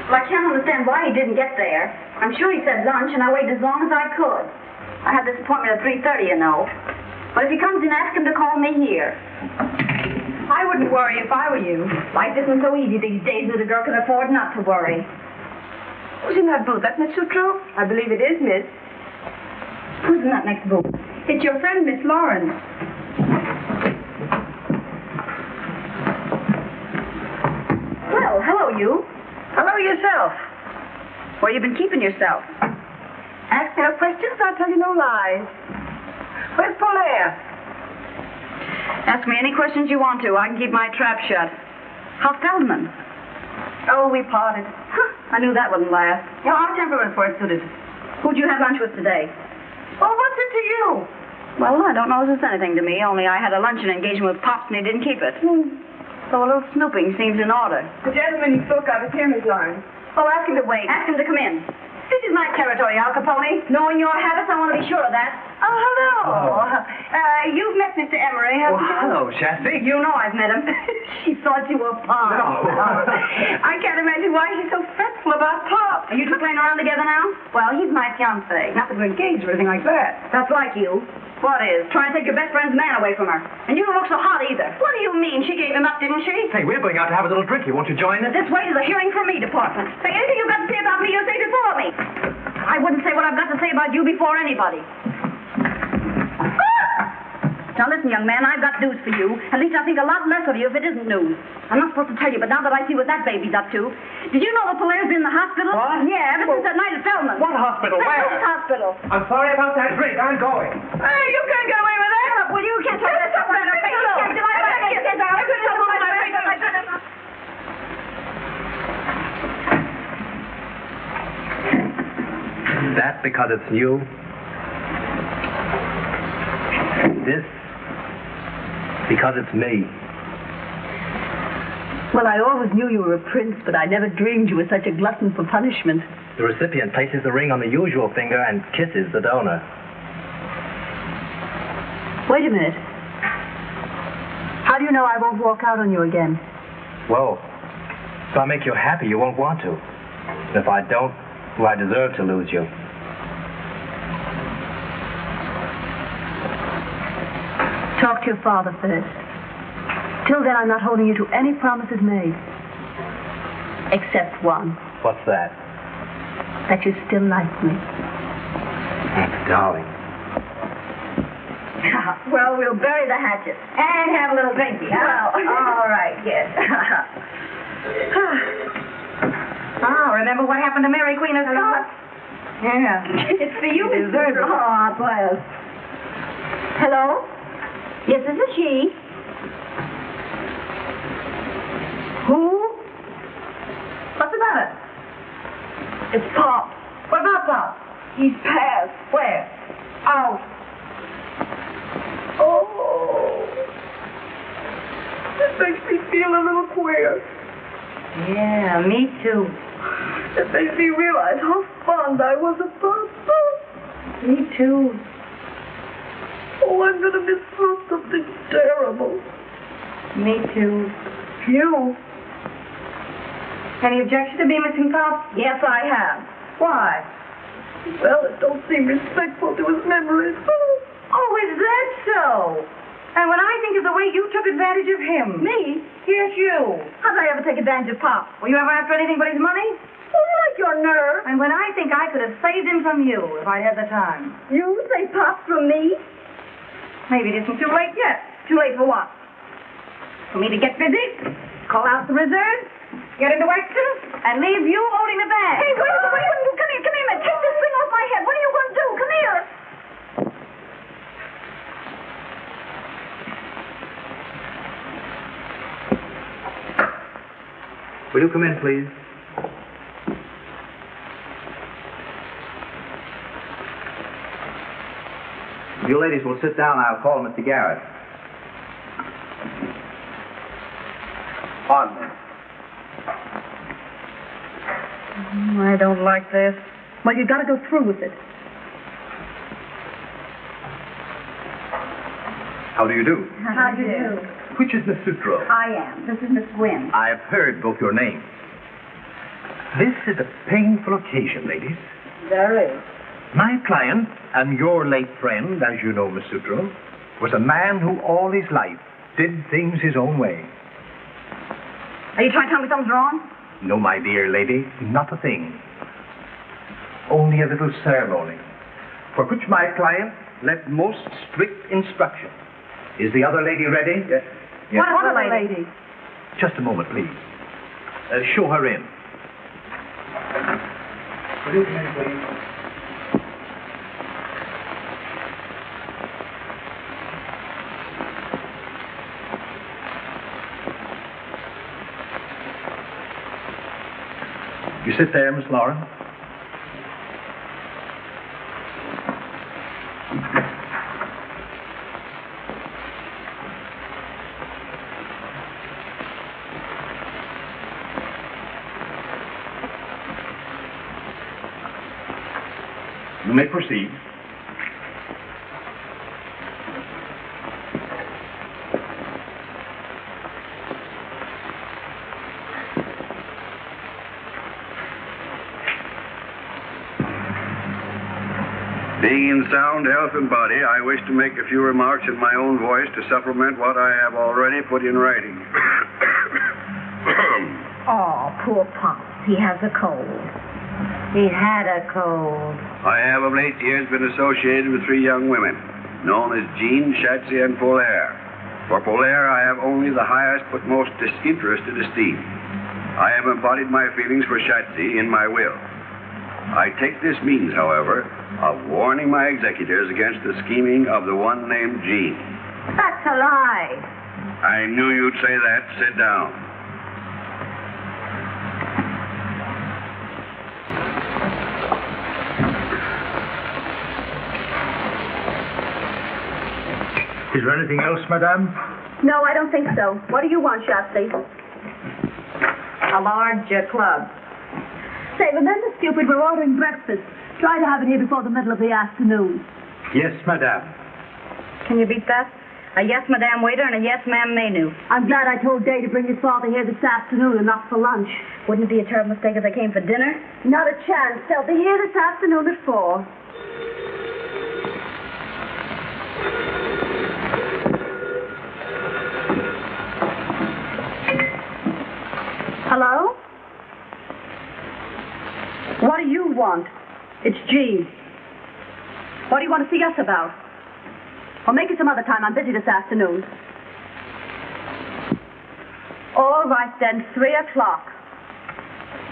Well, I can't understand why he didn't get there. I'm sure he said lunch, and I waited as long as I could. I had this appointment at 3:30, you know. But if he comes in, ask him to call me here. I wouldn't worry if I were you. Life isn't so easy these days that a girl can afford not to worry. Who's in that booth? That Miss Sutro? I believe it is, Miss. Who's in that next booth? It's your friend, Miss Lawrence. Well, hello, you. Hello yourself. Where you been keeping yourself? Ask no questions, I'll tell you no lies. Where's Polaire? Ask me any questions you want to. I can keep my trap shut. How's Feldman? Oh, we parted. Huh, I knew that wouldn't last. Yeah, our temperaments weren't suited. Who'd you have lunch with today? Well, what's it to you? Well, I don't know if it's anything to me, only I had a luncheon engagement with Pops and he didn't keep it. So a little snooping seems in order. The gentleman you spoke of is here, Miss Lawrence. Oh, ask him to wait. Ask him to come in. This is my territory, Al Capone. Knowing your habits, I want to be sure of that. Oh, hello. You've met Mr. Emery, haven't you? hello, Shasty. You know I've met him. She thought you were Pop. No. I can't imagine why she's so fretful about Pop. Are you two playing around together now? Well, he's my fiancé. Not that we're engaged or anything like that. That's like you. What is? Trying to take your best friend's man away from her. And you don't look so hot either. What do you mean? She gave him up, didn't she? Hey, we're going out to have a little drinky. Won't you join us? This way to the hearing from me department. Say anything you've got to say about me, you say before me. I wouldn't say what I've got to say about you before anybody. Now listen, young man, I've got news for you. At least I think a lot less of you if it isn't news. I'm not supposed to tell you, but now that I see what that baby's up to. Did you know the Polaire's been in the hospital? What? Yeah, ever since that night at Feldman. What hospital? The Where? Coast Hospital. I'm sorry about that drink. I'm going. Hey, you can't get away with that. Well, you can't talk that stuff right up. That because it's you? This because it's me. Well, I always knew you were a prince, but I never dreamed you were such a glutton for punishment. The recipient places the ring on the usual finger and kisses the donor. Wait a minute. How do you know I won't walk out on you again? Well, if I make you happy, you won't want to. And if I don't, well, I deserve to lose you. Talk to your father first. Till then, I'm not holding you to any promises made. Except one. What's that? That you still like me. Darling. Well, we'll bury the hatchet and have a little drinky. Well, all right, yes. Remember what happened to Mary Queen of Scots? Yeah. It's for you, Miss Gerber. Oh, well. Hello? Yes, this is she. Who? What's the matter? It's Pop. What about Pop? He's passed. Where? Out. Oh. This makes me feel a little queer. Yeah, me too. It makes me realize how fond I was of Pop. Me too. Oh, I'm going to miss something terrible. Me too. You? Any objection to me missing Pop? Yes, I have. Why? Well, it don't seem respectful to his memory. Oh, is that so? And when I think of the way you took advantage of him. Me? Yes, you. How did I ever take advantage of Pop? Were you ever after anything but his money? Oh, you like your nerve. And when I think I could have saved him from you if I had the time. You save Pop from me? Maybe it isn't too late yet. Too late for what? For me to get busy, call out the reserve, get into action, and leave you holding the bag. Hey, what are you going to do? Come here, man. Take this thing off my head. What are you going to do? Come here. Will you come in, please? You ladies will sit down. I'll call Mr. Garrett. Pardon me. I don't like this. Well, you got to go through with it. How do you do? How do you do? Which is Miss Sutro? I am. This is Miss Gwynn. I have heard both your names. This is a painful occasion, ladies. There is. My client and your late friend, as you know, Miss Sutro, was a man who all his life did things his own way. Are you trying to tell me something's wrong? No, my dear lady, not a thing. Only a little ceremony, for which my client left most strict instruction. Is the other lady ready? Yes. What other lady? Just a moment, please. Show her in. Will you come in, please? You sit there, Miss Lauren. You may proceed. Being in sound health and body, I wish to make a few remarks in my own voice to supplement what I have already put in writing. Oh, poor Pops. He has a cold. He had a cold. I have of late years been associated with 3 young women, known as Jean, Shatsy, and Polaire. For Polaire, I have only the highest but most disinterested esteem. I have embodied my feelings for Shatsy in my will. I take this means, however, of warning my executors against the scheming of the one named Jean. That's a lie. I knew you'd say that. Sit down. Is there anything else, madame? No, I don't think so. What do you want, Shatsy? A large club. Say, remember, stupid, we're ordering breakfast. Try to have it here before the middle of the afternoon. Yes, madame. Can you beat that? A yes, madame waiter and a yes, ma'am menu. I'm glad I told Day to bring his father here this afternoon and not for lunch. Wouldn't it be a terrible mistake if they came for dinner? Not a chance. They'll be here this afternoon at 4. Hello? What do you want? It's Jean. What do you want to see us about? Well, make it some other time. I'm busy this afternoon. All right, then. 3 o'clock.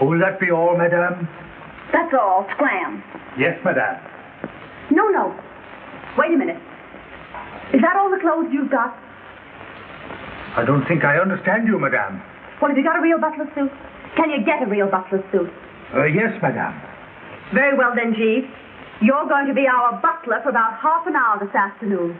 Will that be all, madame? That's all. Scram. Yes, madame. No. Wait a minute. Is that all the clothes you've got? I don't think I understand you, madame. Well, have you got a real butler suit? Can you get a real butler suit? Yes, madame. Very well, then, Jeeves. You're going to be our butler for about half an hour this afternoon.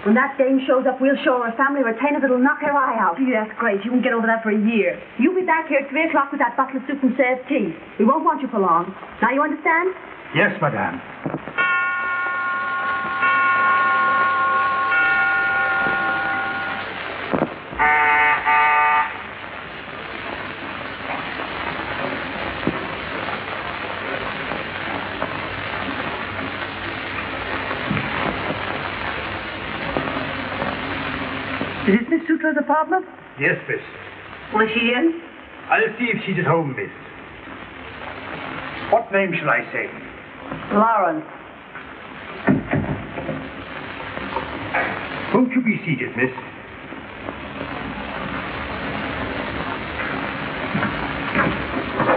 When that dame shows up, we'll show her a family retainer that'll knock her eye out. Gee, that's great. You won't get over that for a year. You'll be back here at 3 o'clock with that butler suit and serve tea. We won't want you for long. Now you understand? Yes, madame. Is this Miss Sutra's apartment? Yes, miss. Well, is she in? I'll see if she's at home, miss. What name shall I say? Lawrence. Won't you be seated, miss?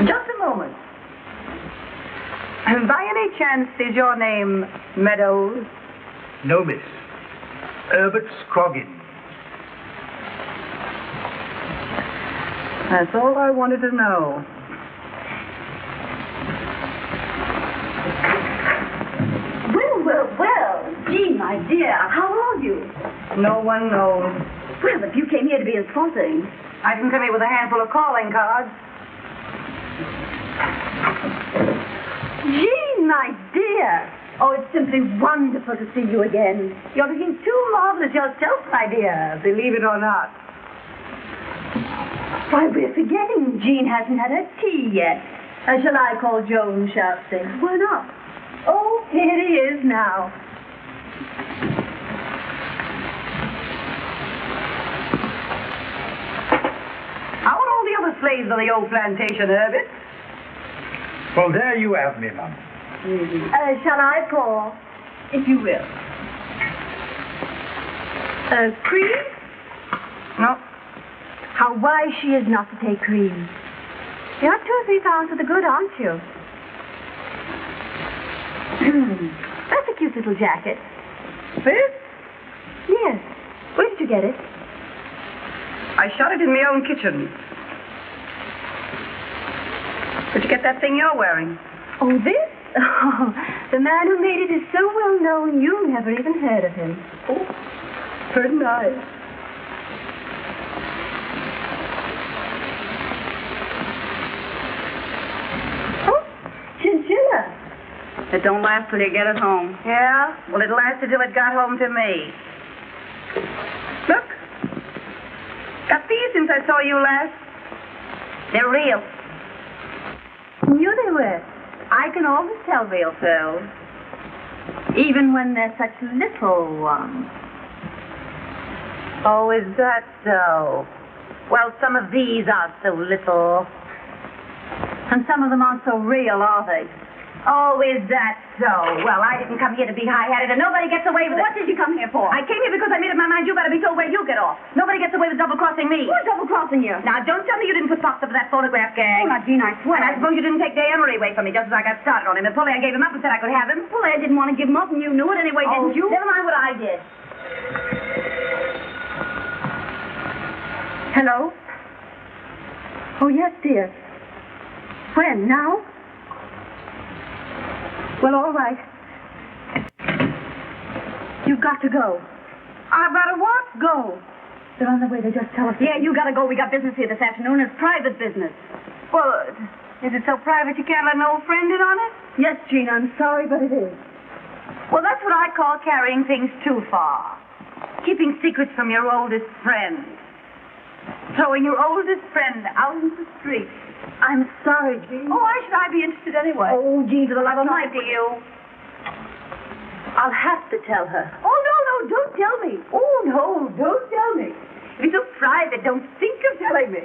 Just a moment. By any chance, is your name Meadows? No, miss. Herbert Scroggin. That's all I wanted to know. Well. Gee, my dear, how are you? No one knows. Well, if you came here to be insulting. I didn't come here with a handful of calling cards. Jean, my dear. Oh, it's simply wonderful to see you again. You're looking too marvelous yourself, my dear. Believe it or not. Why, we're forgetting Jean hasn't had her tea yet. Shall I call Joan Shatsy? Why not? Oh, here he is now. How are all the other slaves on the old plantation, Herbert? Well, there you have me, ma'am. Shall I call? If you will. Cream? No. How wise she is not to take cream. You're 2 or 3 pounds to the good, aren't you? That's a cute little jacket. This? Yes. Where did you get it? I shot it in my own kitchen. Where'd you get that thing you're wearing? Oh, this? Oh, the man who made it is so well known you never even heard of him. Oh, very nice. Oh, chinchilla. It don't last till you get it home. Yeah? Well, it lasted till it got home to me. Look. Got these since I saw you last. They're real. Knew they were. I can always tell real pearls. Even when they're such little ones. Oh, is that so? Well, some of these aren't so little. And some of them aren't so real, are they? Oh, is that so? Well, I didn't come here to be high-hatted, and nobody gets away with it. What did you come here for? I came here because I made up my mind you better be told where you get off. Nobody gets away with double-crossing me. Who's double-crossing you? Now, don't tell me you didn't put Fox up for that photograph gang. Oh, now, Jean, I swear. And I suppose you didn't take Day Emery away from me just as I got started on him. And Polly, I gave him up and said I could have him. Well, I didn't want to give him up, and you knew it anyway, didn't you? Never mind what I did. Hello? Oh, yes, dear. When? Now? Well, all right. You've got to go. I've got to what? Go. They're on their way. They just tell us. Yeah, you got to go. We got business here this afternoon. It's private business. Well, is it so private you can't let an old friend in on it? Yes, Jean, I'm sorry, but it is. Well, that's what I call carrying things too far. Keeping secrets from your oldest friend. Throwing your oldest friend out into the street. I'm sorry, Jean. Oh, why should I be interested anyway? Oh, Jean, for the love of Mike, Mike. to you. I'll have to tell her. Oh, no, don't tell me. Oh, no, don't tell me. If it's so private, don't think of telling me.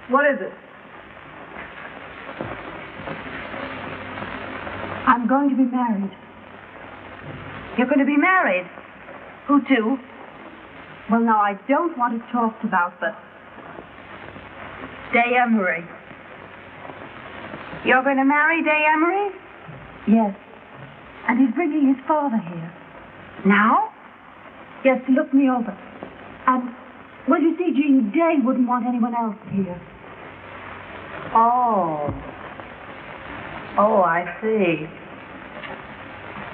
What is it? I'm going to be married. You're going to be married? Who to? Well, now, I don't want it talked about, but... Day Emery. You're going to marry Day Emery? Yes. And he's bringing his father here. Now? Yes, to look me over. And, well, you see, Jean, Day wouldn't want anyone else here. Oh. Oh, I see.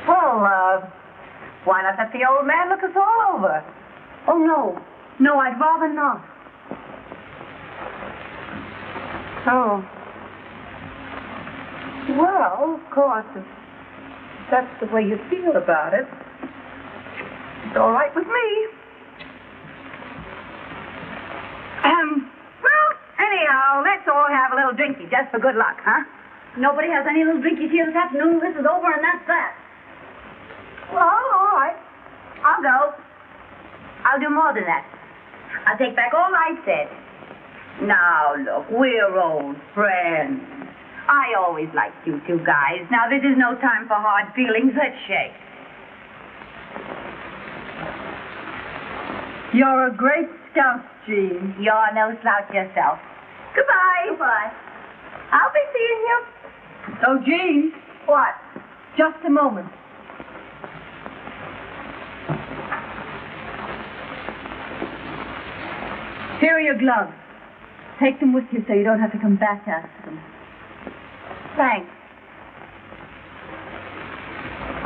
Well, why not let the old man look us all over? Oh, no. No, I'd rather not. Oh. Well, of course, if that's the way you feel about it, it's all right with me. Well, anyhow, let's all have a little drinky just for good luck, huh? Nobody has any little drinkies here this afternoon. This is over, and that's that. Well, all right. I'll go. I'll do more than that. I'll take back all I said. Now, look, we're old friends. I always liked you two guys. Now, this is no time for hard feelings. Let's shake. You're a great scout, Jean. You're no slouch yourself. Goodbye. Goodbye. I'll be seeing you. Oh, Jean. What? Just a moment. Here are your gloves. Take them with you so you don't have to come back after them. Thanks.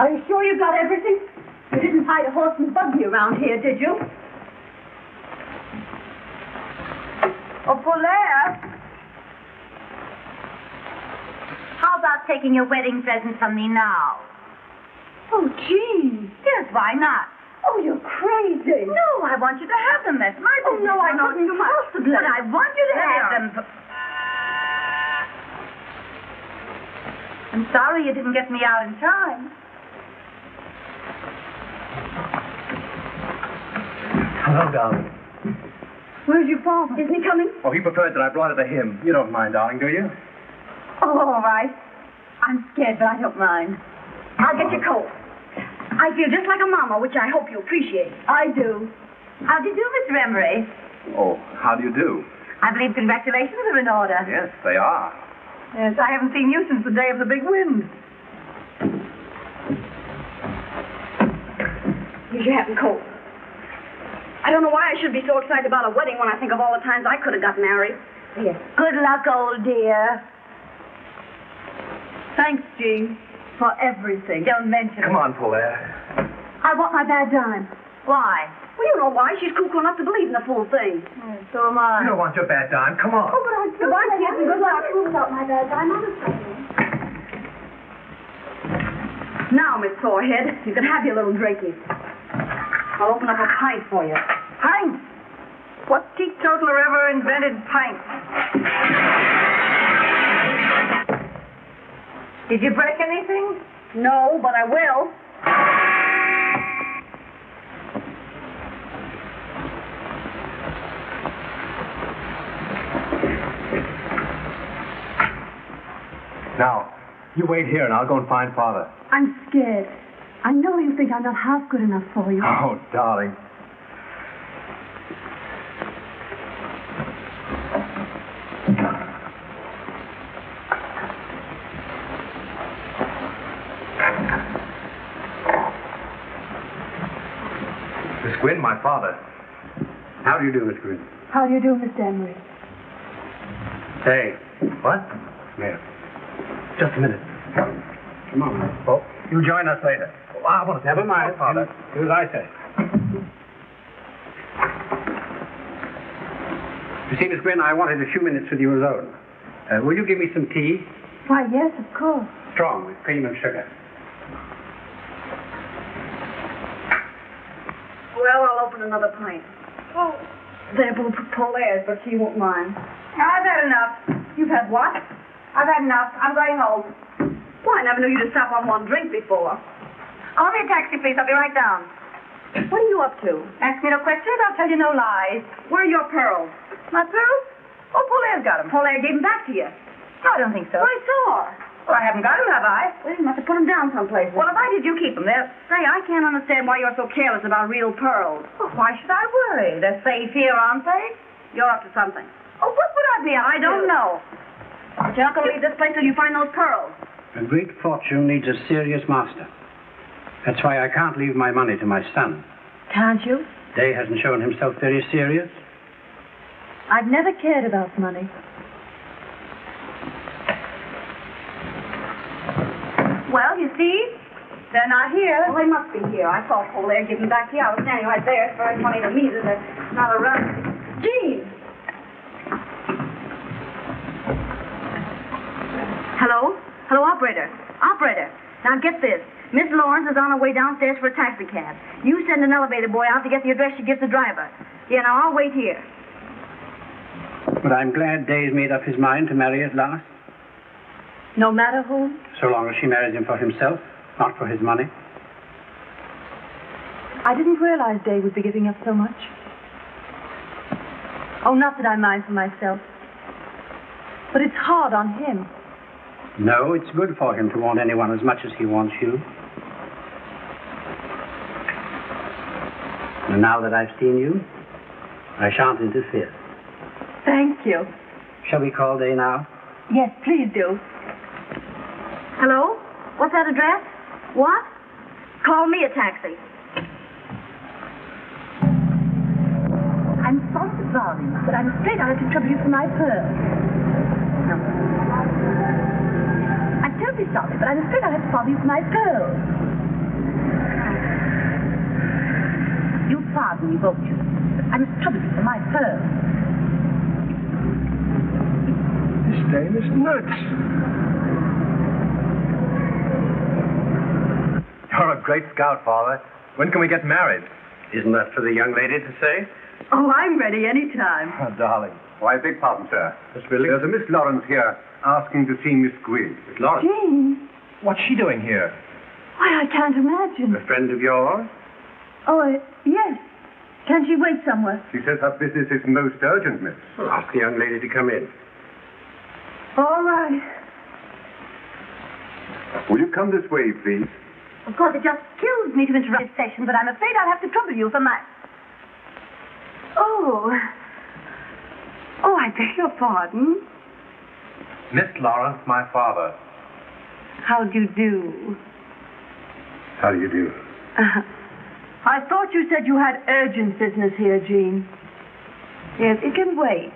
Are you sure you got everything? You didn't hide a horse and buggy around here, did you? Oh, Polaire. How about taking your wedding present from me now? Oh, Jean. Yes, why not? Oh, you're crazy. No, I want you to have them. That's my Oh, business. no, I not couldn't possibly. But I want you to have them. I'm sorry you didn't get me out in time. Hello, darling. Where's your father? Isn't he coming? Oh, he preferred that I brought it to him. You don't mind, darling, do you? Oh, all right. I'm scared, but I don't mind. I'll get your coat. I feel just like a mama, which I hope you appreciate. I do. How do you do, Mr. Emery? Oh, how do you do? I believe congratulations are in order. Yes, they are. Yes, I haven't seen you since the day of the big wind. Here's your hat and coat. I don't know why I should be so excited about a wedding when I think of all the times I could have got married. Yes. Good luck, old dear. Thanks, Jean, for everything. Don't mention Come it. on, Polaire. I want my bad dime. Why? Well, you know why. She's cuckoo enough to believe in the full thing. So am I. You don't want your bad dime. Come on. Oh, but I do. Goodbye, kids, and good luck. Without my bad dime, I'm a Now, Miss Forehead, you can have your little drinkies. I'll open up a pint for you. Pint? What teetotaler ever invented pint? Did you break anything? No, but I will. Now, you wait here and I'll go and find Father. I'm scared. I know you think I'm not half good enough for you. Oh, darling. Miss Gwynn, my father. How do you do, Miss Green? How do you do, Mr. Emery? Hey. What? Yeah. Just a minute. Come on. Oh, you join us later. Oh, I want to Never mind, Father. Do as I say. You see, Miss Gwynn, I wanted a few minutes with you alone. Will you give me some tea? Why, yes, of course. Strong, with cream and sugar. Well, I'll open another pint. Oh, they're both Paulaire's, but she won't mind. I've had enough. You've had what? I've had enough. I'm going home. Why, I never knew you to stop on one drink before. Call me a taxi, please. I'll be right down. What are you up to? Ask me no questions. I'll tell you no lies. Where are your pearls? My pearls? Oh, Paulaire's got them. Paulaire gave them back to you. No, I don't think so. Well, I saw her. Well, I haven't got them, have I? Well, you must have put them down someplace. Well, if I did, you keep them. They're... Say, I can't understand why you're so careless about real pearls. Well, why should I worry? They're safe here, aren't they? You're up to something. Oh, what would I be up I don't know. But you're not going to leave this place till you find those pearls. A great fortune needs a serious master. That's why I can't leave my money to my son. Can't you? Day hasn't shown himself very serious. I've never cared about money. Well, you see, they're not here. Well, they must be here. I saw Paulaire give them back to you. I was standing right there. It's very funny to me that they're not around. Jean! Hello? Hello, operator. Operator. Now get this. Miss Lawrence is on her way downstairs for a taxi cab. You send an elevator boy out to get the address she gives the driver. Yeah, now I'll wait here. But I'm glad Day's made up his mind to marry at last. No matter whom? So long as she marries him for himself, not for his money. I didn't realize Day would be giving up so much. Oh, not that I mind for myself. But it's hard on him. No, it's good for him to want anyone as much as he wants you. And now that I've seen you, I shan't interfere. Thank you. Shall we call Day now? Yes, please do. Hello? What's that address? What? Call me a taxi. I'm sorry to bother you, but I'm afraid I'll have to trouble you for my pearls. No. I'm terribly sorry, but I'm afraid I'll have to bother you for my pearls. You'll pardon me, won't you? But I must trouble you for my pearls. This dame is nuts. You're a great scout, Father. When can we get married? Isn't that for the young lady to say? Oh, I'm ready any time. Oh, darling. Why, beg pardon, sir. Miss Billings? There's a Miss Lawrence here asking to see Miss Gwynn. Miss Lawrence? Jean. What's she doing here? Why, I can't imagine. A friend of yours? Oh, yes. Can she wait somewhere? She says her business is most urgent, miss. Well, ask the young lady to come in. All right. Will you come this way, please? Of course, it just kills me to interrupt this session, but I'm afraid I'll have to trouble you for my... Oh, I beg your pardon. Miss Lawrence, my father. How do you do? How do you do? I thought you said you had urgent business here, Jean. Yes, it can wait.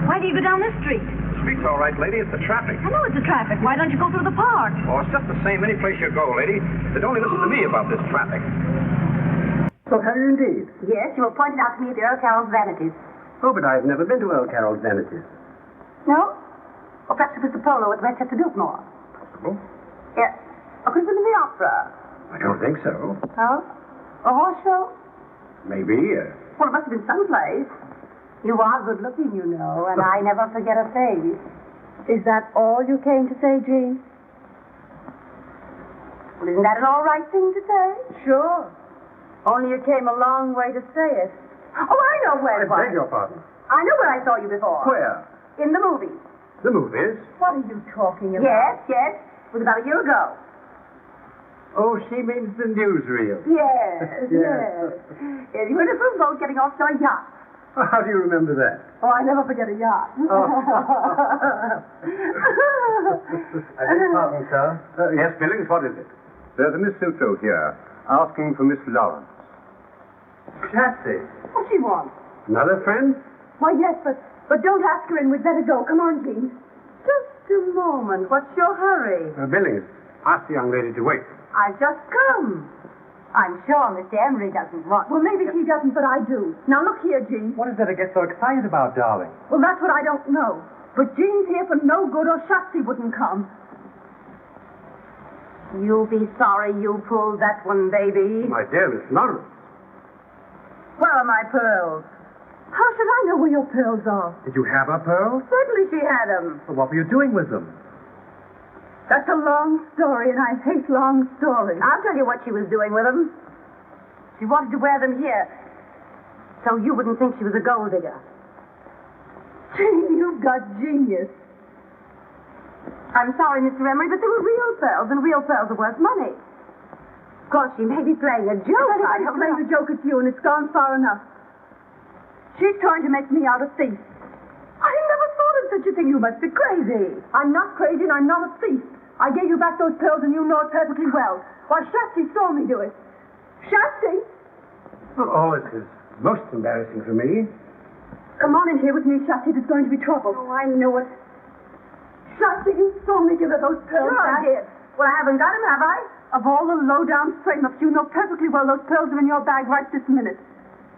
Why do you go down this street? The street's all right, lady. It's the traffic. I know it's the traffic. Why don't you go through the park? Oh, it's just the same any place you go, lady. But only listen to me about this traffic. So have you indeed? Yes, you were pointed out to me at the Earl Carroll's Vanities. Oh, but I've never been to Earl Carroll's Vanities. No? Or perhaps it was the polo at Westchester Biltmore. Possible. Yes. Or could it have been in the opera? I don't think so. Oh? A horse show? Maybe. Well, it must have been someplace. You are good looking, you know, and I never forget a face. Is that all you came to say, Jean? Well, isn't that an all right thing to say? Sure. Only you came a long way to say it. Oh, I know where it was. I beg your pardon. I know where I saw you before. Where? In the movies. The movies? What are you talking about? Yes. It was about a year ago. Oh, she means the newsreel. Yes. You were in a little boat getting off to a yacht. How do you remember that? Oh, I never forget a yacht. I beg your pardon, sir. Yes, Billings, what is it? There's a Miss Suto here, asking for Miss Lawrence. Chatsy. What she wants? Another friend? Why, yes, but don't ask her in. We'd better go. Come on, Jean. Just a moment. What's your hurry? Billings, ask the young lady to wait. I've just come. I'm sure Mr. Emery doesn't want... Well, maybe he doesn't, but I do. Now, look here, Jean. What is there to get so excited about, darling? Well, that's what I don't know. But Jean's here for no good, or Shotzi wouldn't come. You'll be sorry you pulled that one, baby. My dear Miss Lawrence. Where are my pearls? How should I know where your pearls are? Did you have her pearls? Certainly she had them. Well, what were you doing with them? That's a long story, and I hate long stories. I'll tell you what she was doing with them. She wanted to wear them here, so you wouldn't think she was a gold digger. Jean, you've got genius. I'm sorry, Mr. Emery, but they were real pearls, and real pearls are worth money. Of course, she may be playing a joke. I have played a joke at you, and it's gone far enough. She's trying to make me out a thief. I never thought of such a thing. You must be crazy. I'm not crazy, and I'm not a thief. I gave you back those pearls, and you know it perfectly well. Why, Shotzi saw me do it. Shotzi! Well, all this is most embarrassing for me. Come on in here with me, Shotzi. There's going to be trouble. Oh, I knew it. Shotzi, you saw me give her those pearls Sure, back. I did. Well, I haven't got them, have I? Of all the low-down frame-ups, you know perfectly well those pearls are in your bag right this minute.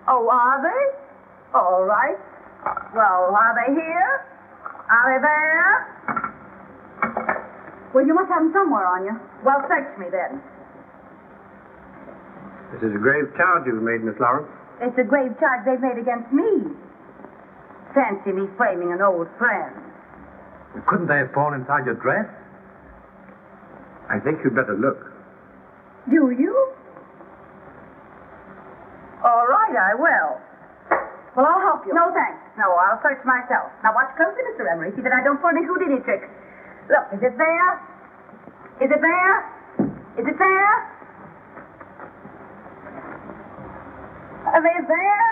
Oh, are they? All right. Well, are they here? Are they there? Well, you must have them somewhere on you. Well, search me then. This is a grave charge you've made, Miss Lawrence. It's a grave charge they've made against me. Fancy me framing an old friend. Couldn't they have fallen inside your dress? I think you'd better look. Do you? All right, I will. Well, I'll help you. No, thanks. No, I'll search myself. Now, watch closely, Mr. Emery. See that I don't pull any Houdini tricks. Look, is it there? Is it there? Is it there? Are they there?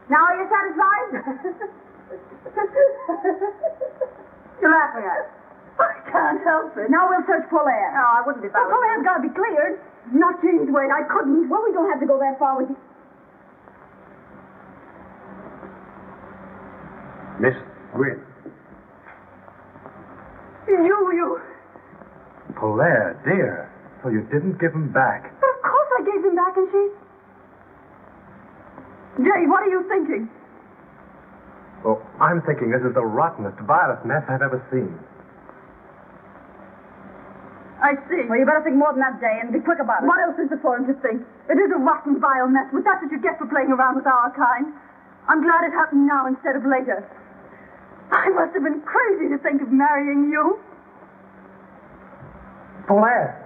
Now are you satisfied? You're laughing at it. I can't help it. Now we'll search Polaire. No, I wouldn't if I Well, was Polaire's got to be cleared. Not James Wade. I couldn't. Well, we don't have to go that far with you. Miss Gwynn. You. Polaire, dear. So you didn't give them back. But of course I gave them back, and she... Jay, what are you thinking? Well, I'm thinking this is the rottenest, vilest mess I've ever seen. I see. Well, you better think more than that, Jay, and be quick about it. What else is there for him to think? It is a rotten, vile mess, but that's what you get for playing around with our kind. I'm glad it happened now instead of later. I must have been crazy to think of marrying you. Polaire.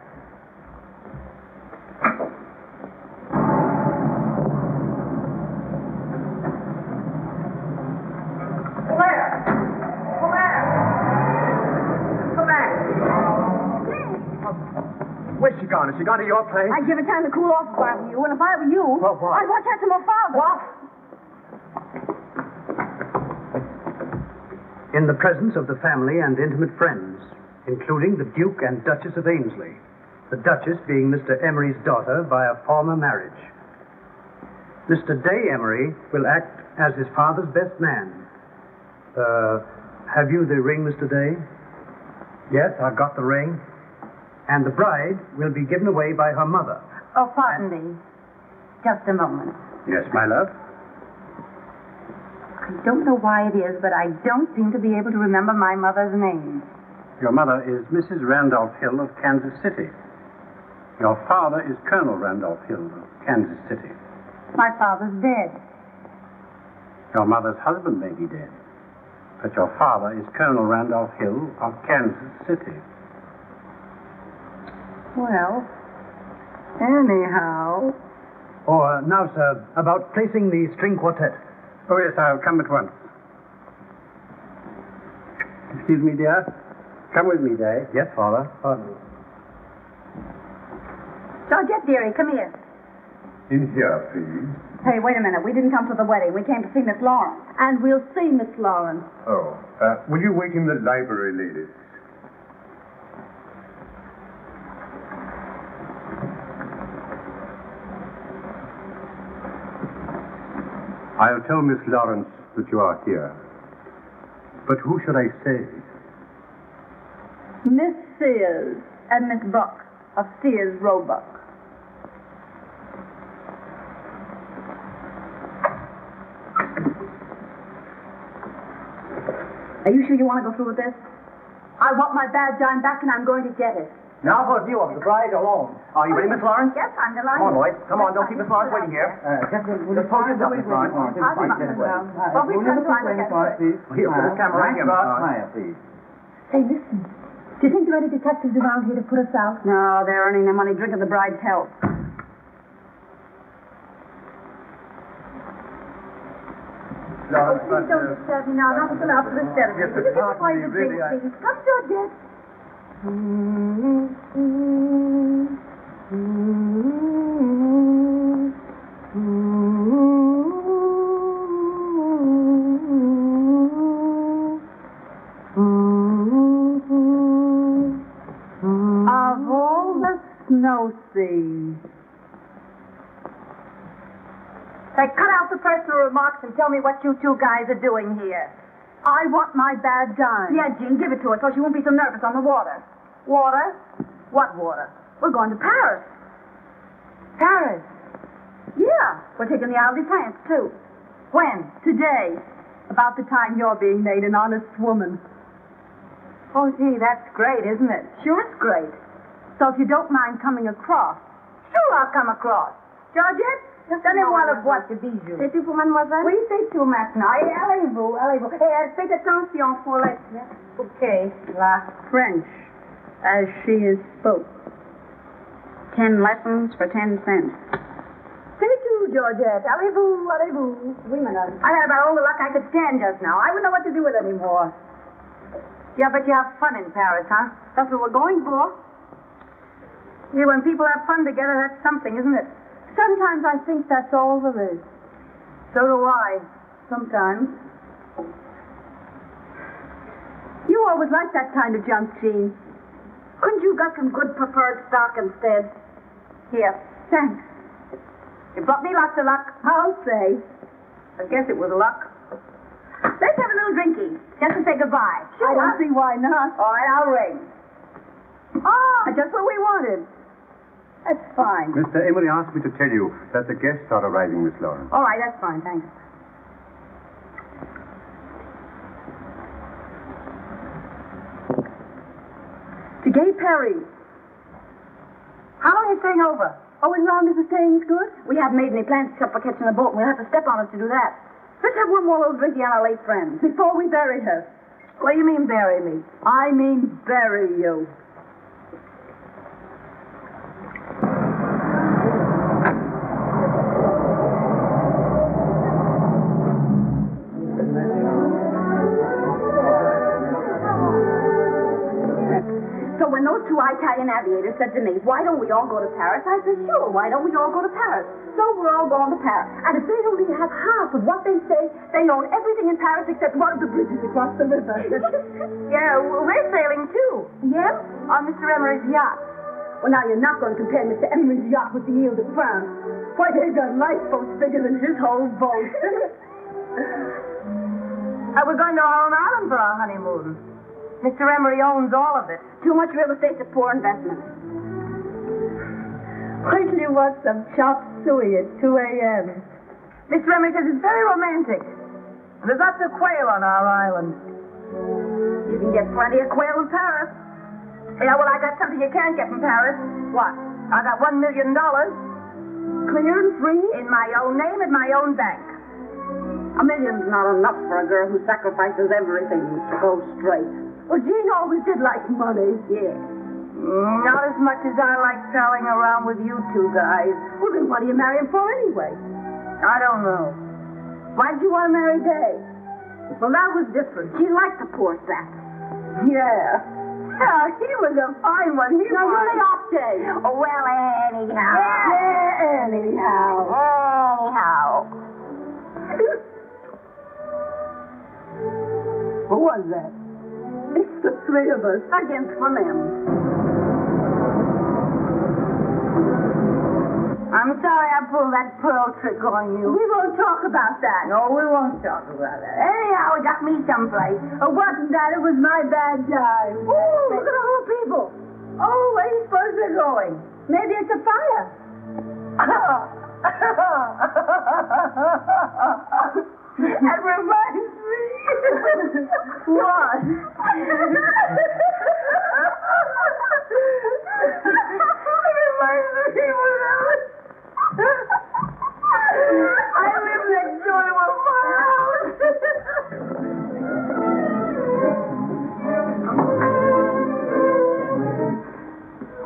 Where's she gone? Has she gone to your place? I'd give it time to cool off if I were you, and if I were you, What? I'd watch out for my father. What? In the presence of the family and intimate friends, including the Duke and Duchess of Ainsley, the Duchess being Mr. Emery's daughter by a former marriage. Mr. Day Emery will act as his father's best man. Have you the ring, Mr. Day? Yes, I've got the ring. And the bride will be given away by her mother. Oh, pardon me. Just a moment. Yes, my love? don't know why it is, but I don't seem to be able to remember my mother's name. Your mother is Mrs. Randolph Hill of Kansas City. Your father is Colonel Randolph Hill of Kansas City. My father's dead. Your mother's husband may be dead, but your father is Colonel Randolph Hill of Kansas City. Well, anyhow. Now, sir, about placing the string quartet. Oh, yes, I'll come at once. Excuse me, dear. Come with me, Day. Yes, Father. Georgette, dearie, come here. In here, please. Hey, wait a minute. We didn't come to the wedding. We came to see Miss Lawrence. And we'll see Miss Lawrence. Oh, will you wait in the library, ladies? I'll tell Miss Lawrence that you are here. But who should I say? Miss Sears and Miss Buck of Sears Roebuck. Are you sure you want to go through with this? I want my badge on back and I'm going to get it. Now for a view of the bride alone. Are you ready, Miss Lawrence? Yes, I'm delighted. Come on, Lloyd. Come on, don't keep Miss Lawrence waiting here. Just hold yourself, Miss Lawrence. Well, we've come to find out. Here, put this camera right here, Miss Lawrence. Please. Hey, listen. Do you think there are any detectives around here to put us out? No, they're earning their money drinking the bride's health. Lawrence, Please don't disturb me now. Not until after the ceremony. Yes, but Will you just pardon find me, the drink, really, I- please? Come, Georgette. Of all the snow seas. Say, cut out the personal remarks and tell me what you two guys are doing here. I want my badge on. Yeah, Jean, give it to her so she won't be so nervous on the water. Water? What water? We're going to Paris. Paris. Yeah, we're taking the Isle de France, too. When? Today. About the time you're being made an honest woman. Oh, gee, that's great, isn't it? Sure, it's great. So if you don't mind coming across. Sure, I'll come across. Georgette, donnez-moi le boîte de bijoux. C'est tout pour mademoiselle? Oui, c'est tout maintenant. Et allez-vous, allez-vous. Et faites attention pour les... Okay, la French, as she is spoke. 10 lessons for 10 cents. C'est tout, Georgette. Allez-vous, allez-vous. Oui, madame. I had about all the luck I could stand just now. I wouldn't know what to do with it anymore. Yeah, but you have fun in Paris, huh? That's what we're going for. Yeah, when people have fun together, that's something, isn't it? Sometimes I think that's all there is. So do I. Sometimes. You always liked that kind of junk, Jean. Couldn't you got some good preferred stock instead? Here. Thanks. You brought me lots of luck. I'll say. I guess it was luck. Let's have a little drinky, just to say goodbye. Sure. I don't see why not. All right, I'll ring. Ah, just what we wanted. That's fine. Mr. Emery asked me to tell you that the guests are arriving, Miss Lawrence. All right, that's fine, thanks. To Gay Perry. How long are you staying over? Oh, as long as the staying's good? We haven't made any plans except for catching a boat, and we'll have to step on it to do that. Let's have one more little drinky on our late friends. Before we bury her. What do you mean, bury me? I mean bury you. So when those two Italian aviators said to me, why don't we all go to Paris? I said, sure, why don't we all go to Paris? So we're all going to Paris. And if they don't even have half of what they say, they own everything in Paris except one of the bridges across the river. Yeah, we're sailing too. Yeah? On Mr. Emery's yacht. Well, now you're not going to compare Mr. Emery's yacht with the Ile de France. Why, they've got lifeboats bigger than his whole boat. We're going to Long Island for our honeymoon. Mr. Emery owns all of it. Too much real estate's a poor investment. Wait till you want some chop suey at 2 a.m. Mr. Emery says it's very romantic. And there's lots of quail on our island. You can get plenty of quail in Paris. Yeah, well, I got something you can't get from Paris. What? I got $1 million. Clear and free? In my own name at my own bank. $1 million's not enough for a girl who sacrifices everything to go straight. Well, Jean always did like money. Yeah. Not as much as I like prowling around with you two guys. Well, then what do you marry him for anyway? I don't know. Why'd you want to marry Day? Well, that was different. She liked the poor sap. Yeah. Yeah, he was a fine one. He now, was. lay off, Day. Oh, well, anyhow. Yeah, anyhow. What was that? It's the three of us against Clement. I'm sorry I pulled that pearl trick on you. We won't talk about that. No, we won't talk about that. Anyhow, it got me someplace. It wasn't that. It was my bad time. Ooh, look at all the people. Oh, where do you suppose they're going? Maybe it's a fire. That reminds me. What? It reminds me when I live next door to a firehouse.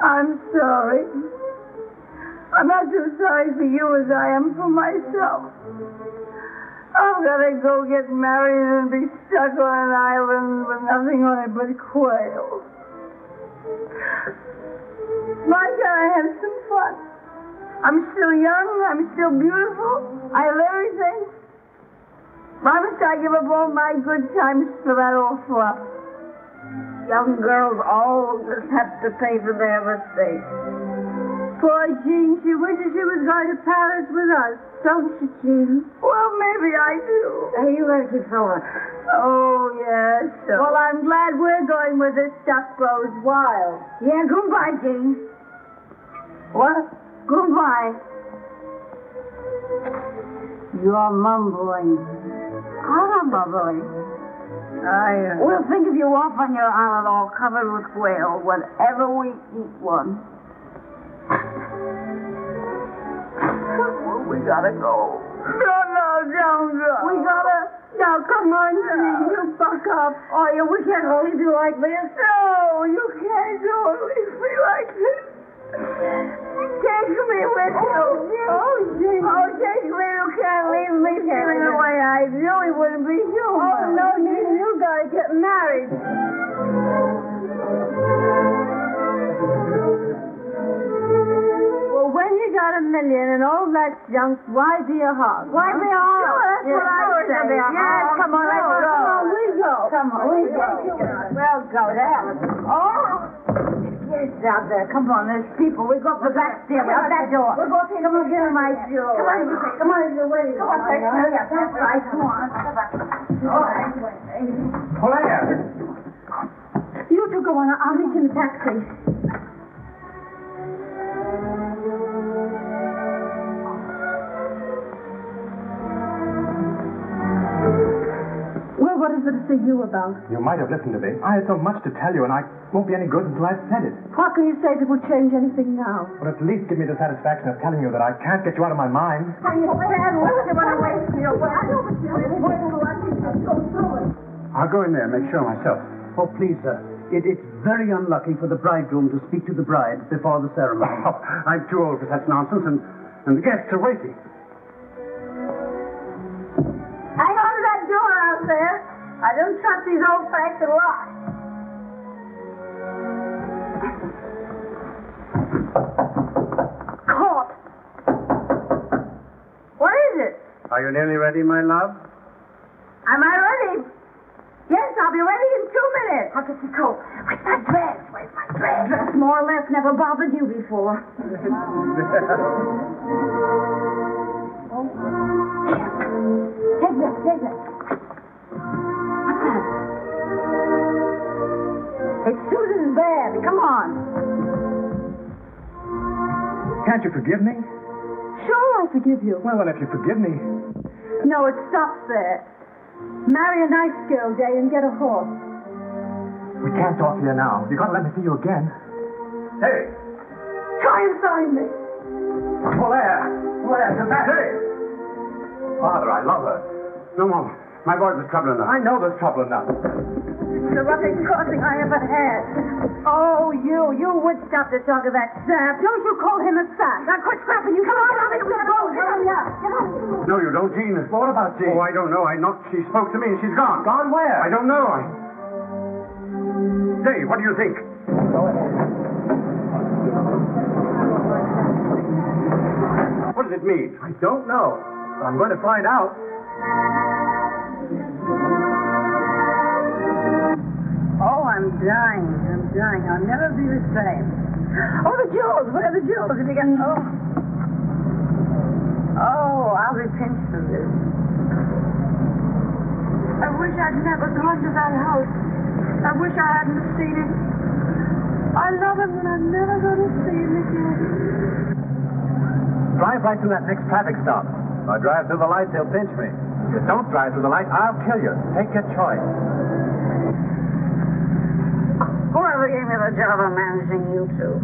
I'm sorry. I'm not so sorry for you as I am for myself. I'm gonna go get married and be stuck on an island with nothing on it but quail. Why can't I have some fun? I'm still young, I'm still beautiful, I have everything. Why must I give up all my good times for that old fluff? Young girls all just have to pay for their mistakes. Poor Jean, she wishes she was going to Paris with us, don't you, Jean? Well, maybe I do. Hey, you let it fella. Oh, yes. Well, I'm glad we're going where this stuff grows wild. Yeah, goodbye, Jean. What? Goodbye. You're mumbling. I'm not mumbling. We'll think of you off on your island all covered with quail whenever we eat one. We gotta go. No, don't go. We gotta... Now, come on, Jean, you buck up. Oh, yeah, we can't leave you like this. No, you can't go and leave me like this. Take me with you. Oh, Jean. Oh, take me. You can't leave me feeling the way I do. It wouldn't be human. Oh, no, Jean, you gotta get married. Well, when you got $1 million and all that junk, why be a hog? Why be a hog? That's what I say. Yes, come on, let's go. Come on, we go. Come on, we go. We'll go there. Oh! Kids out there. Come on, there's people. We go up the back stairway, up that door. We're going to take Come on, get in my jewelry. Come on, you're waiting. Come on, hurry up. That's right. Come on. All right. Claire! You two go on. I'll meet you in the taxi. Well, what is it to see you about? You might have listened to me. I had so much to tell you, and I won't be any good until I've said it. What can you say that will change anything now? But at least give me the satisfaction of telling you that I can't get you out of my mind. Are you sad? What's the one away from your way? I know what you're doing. Go through it. I'll go in there and make sure myself. Oh, please, sir. It's very unlucky for the bridegroom to speak to the bride before the ceremony. Oh, I'm too old for such nonsense, and the guests are waiting. Hang on to that door out there. I don't trust these old-fashioned locks. Caught. What is it? Are you nearly ready, my love? Am I ready? Yes, I'll be ready in 2 minutes. I'll get your coat. Where's my dress? Where's my dress? Dress more or less never bothered you before. Take this, take this. What's that? It's Susan's bed. Come on. Can't you forgive me? Sure, I forgive you. Well, then, if you forgive me... No, it stops there. Marry a nice girl, Day, and get a horse. We can't talk here now. You gotta let me see you again. Hey! Try and find me. Polaire, come back. Hey! Father, I love her. No more. My boy, there's trouble enough. I know there's trouble enough. It's the roughest crossing I ever had. Oh, you would stop to talk of that sap. Don't you call him a sap. Now quit scrapping. You come on, I'll go. Hurry up. No, you don't, Jean. Well, what about Jean? Oh, I don't know. She spoke to me and she's gone. Gone where? I don't know. Say, what do you think? Go ahead. What does it mean? I don't know. I'm going to find out. Oh, I'm dying. I'll never be the same. Oh, the jewels. Where are the jewels? Did you get... Oh, I'll be pinched for this. I wish I'd never gone to that house. I wish I hadn't seen it. I love him, and I'm never going to see him again. Drive right through that next traffic stop. If I drive through the lights, they'll pinch me. If you don't drive through the lights, I'll kill you. Take your choice. Whoever gave me the job of managing you two.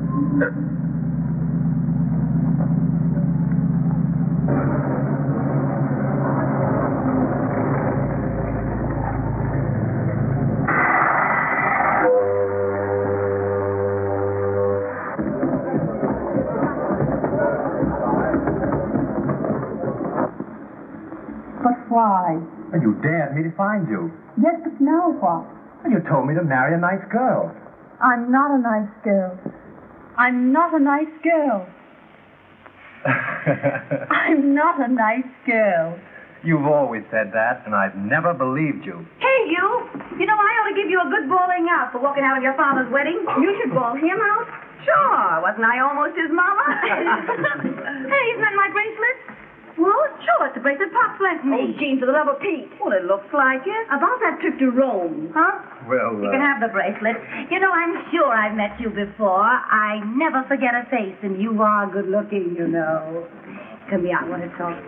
But why? And you dared me to find you. Yes, but now what? And you told me to marry a nice girl. I'm not a nice girl. I'm not a nice girl. I'm not a nice girl. You've always said that, and I've never believed you. Hey, you! You know, I ought to give you a good bawling out for walking out of your father's wedding. You should bawl him out. Sure. Wasn't I almost his mama? Hey, isn't that my bracelet? Well, sure, it's the bracelet Pops left me. Oh, Jean, for the love of Pete. Well, it looks like it. About that trip to Rome, huh? Well, You can have the bracelet. You know, I'm sure I've met you before. I never forget a face, and you are good looking, you know. Come here, I want to talk.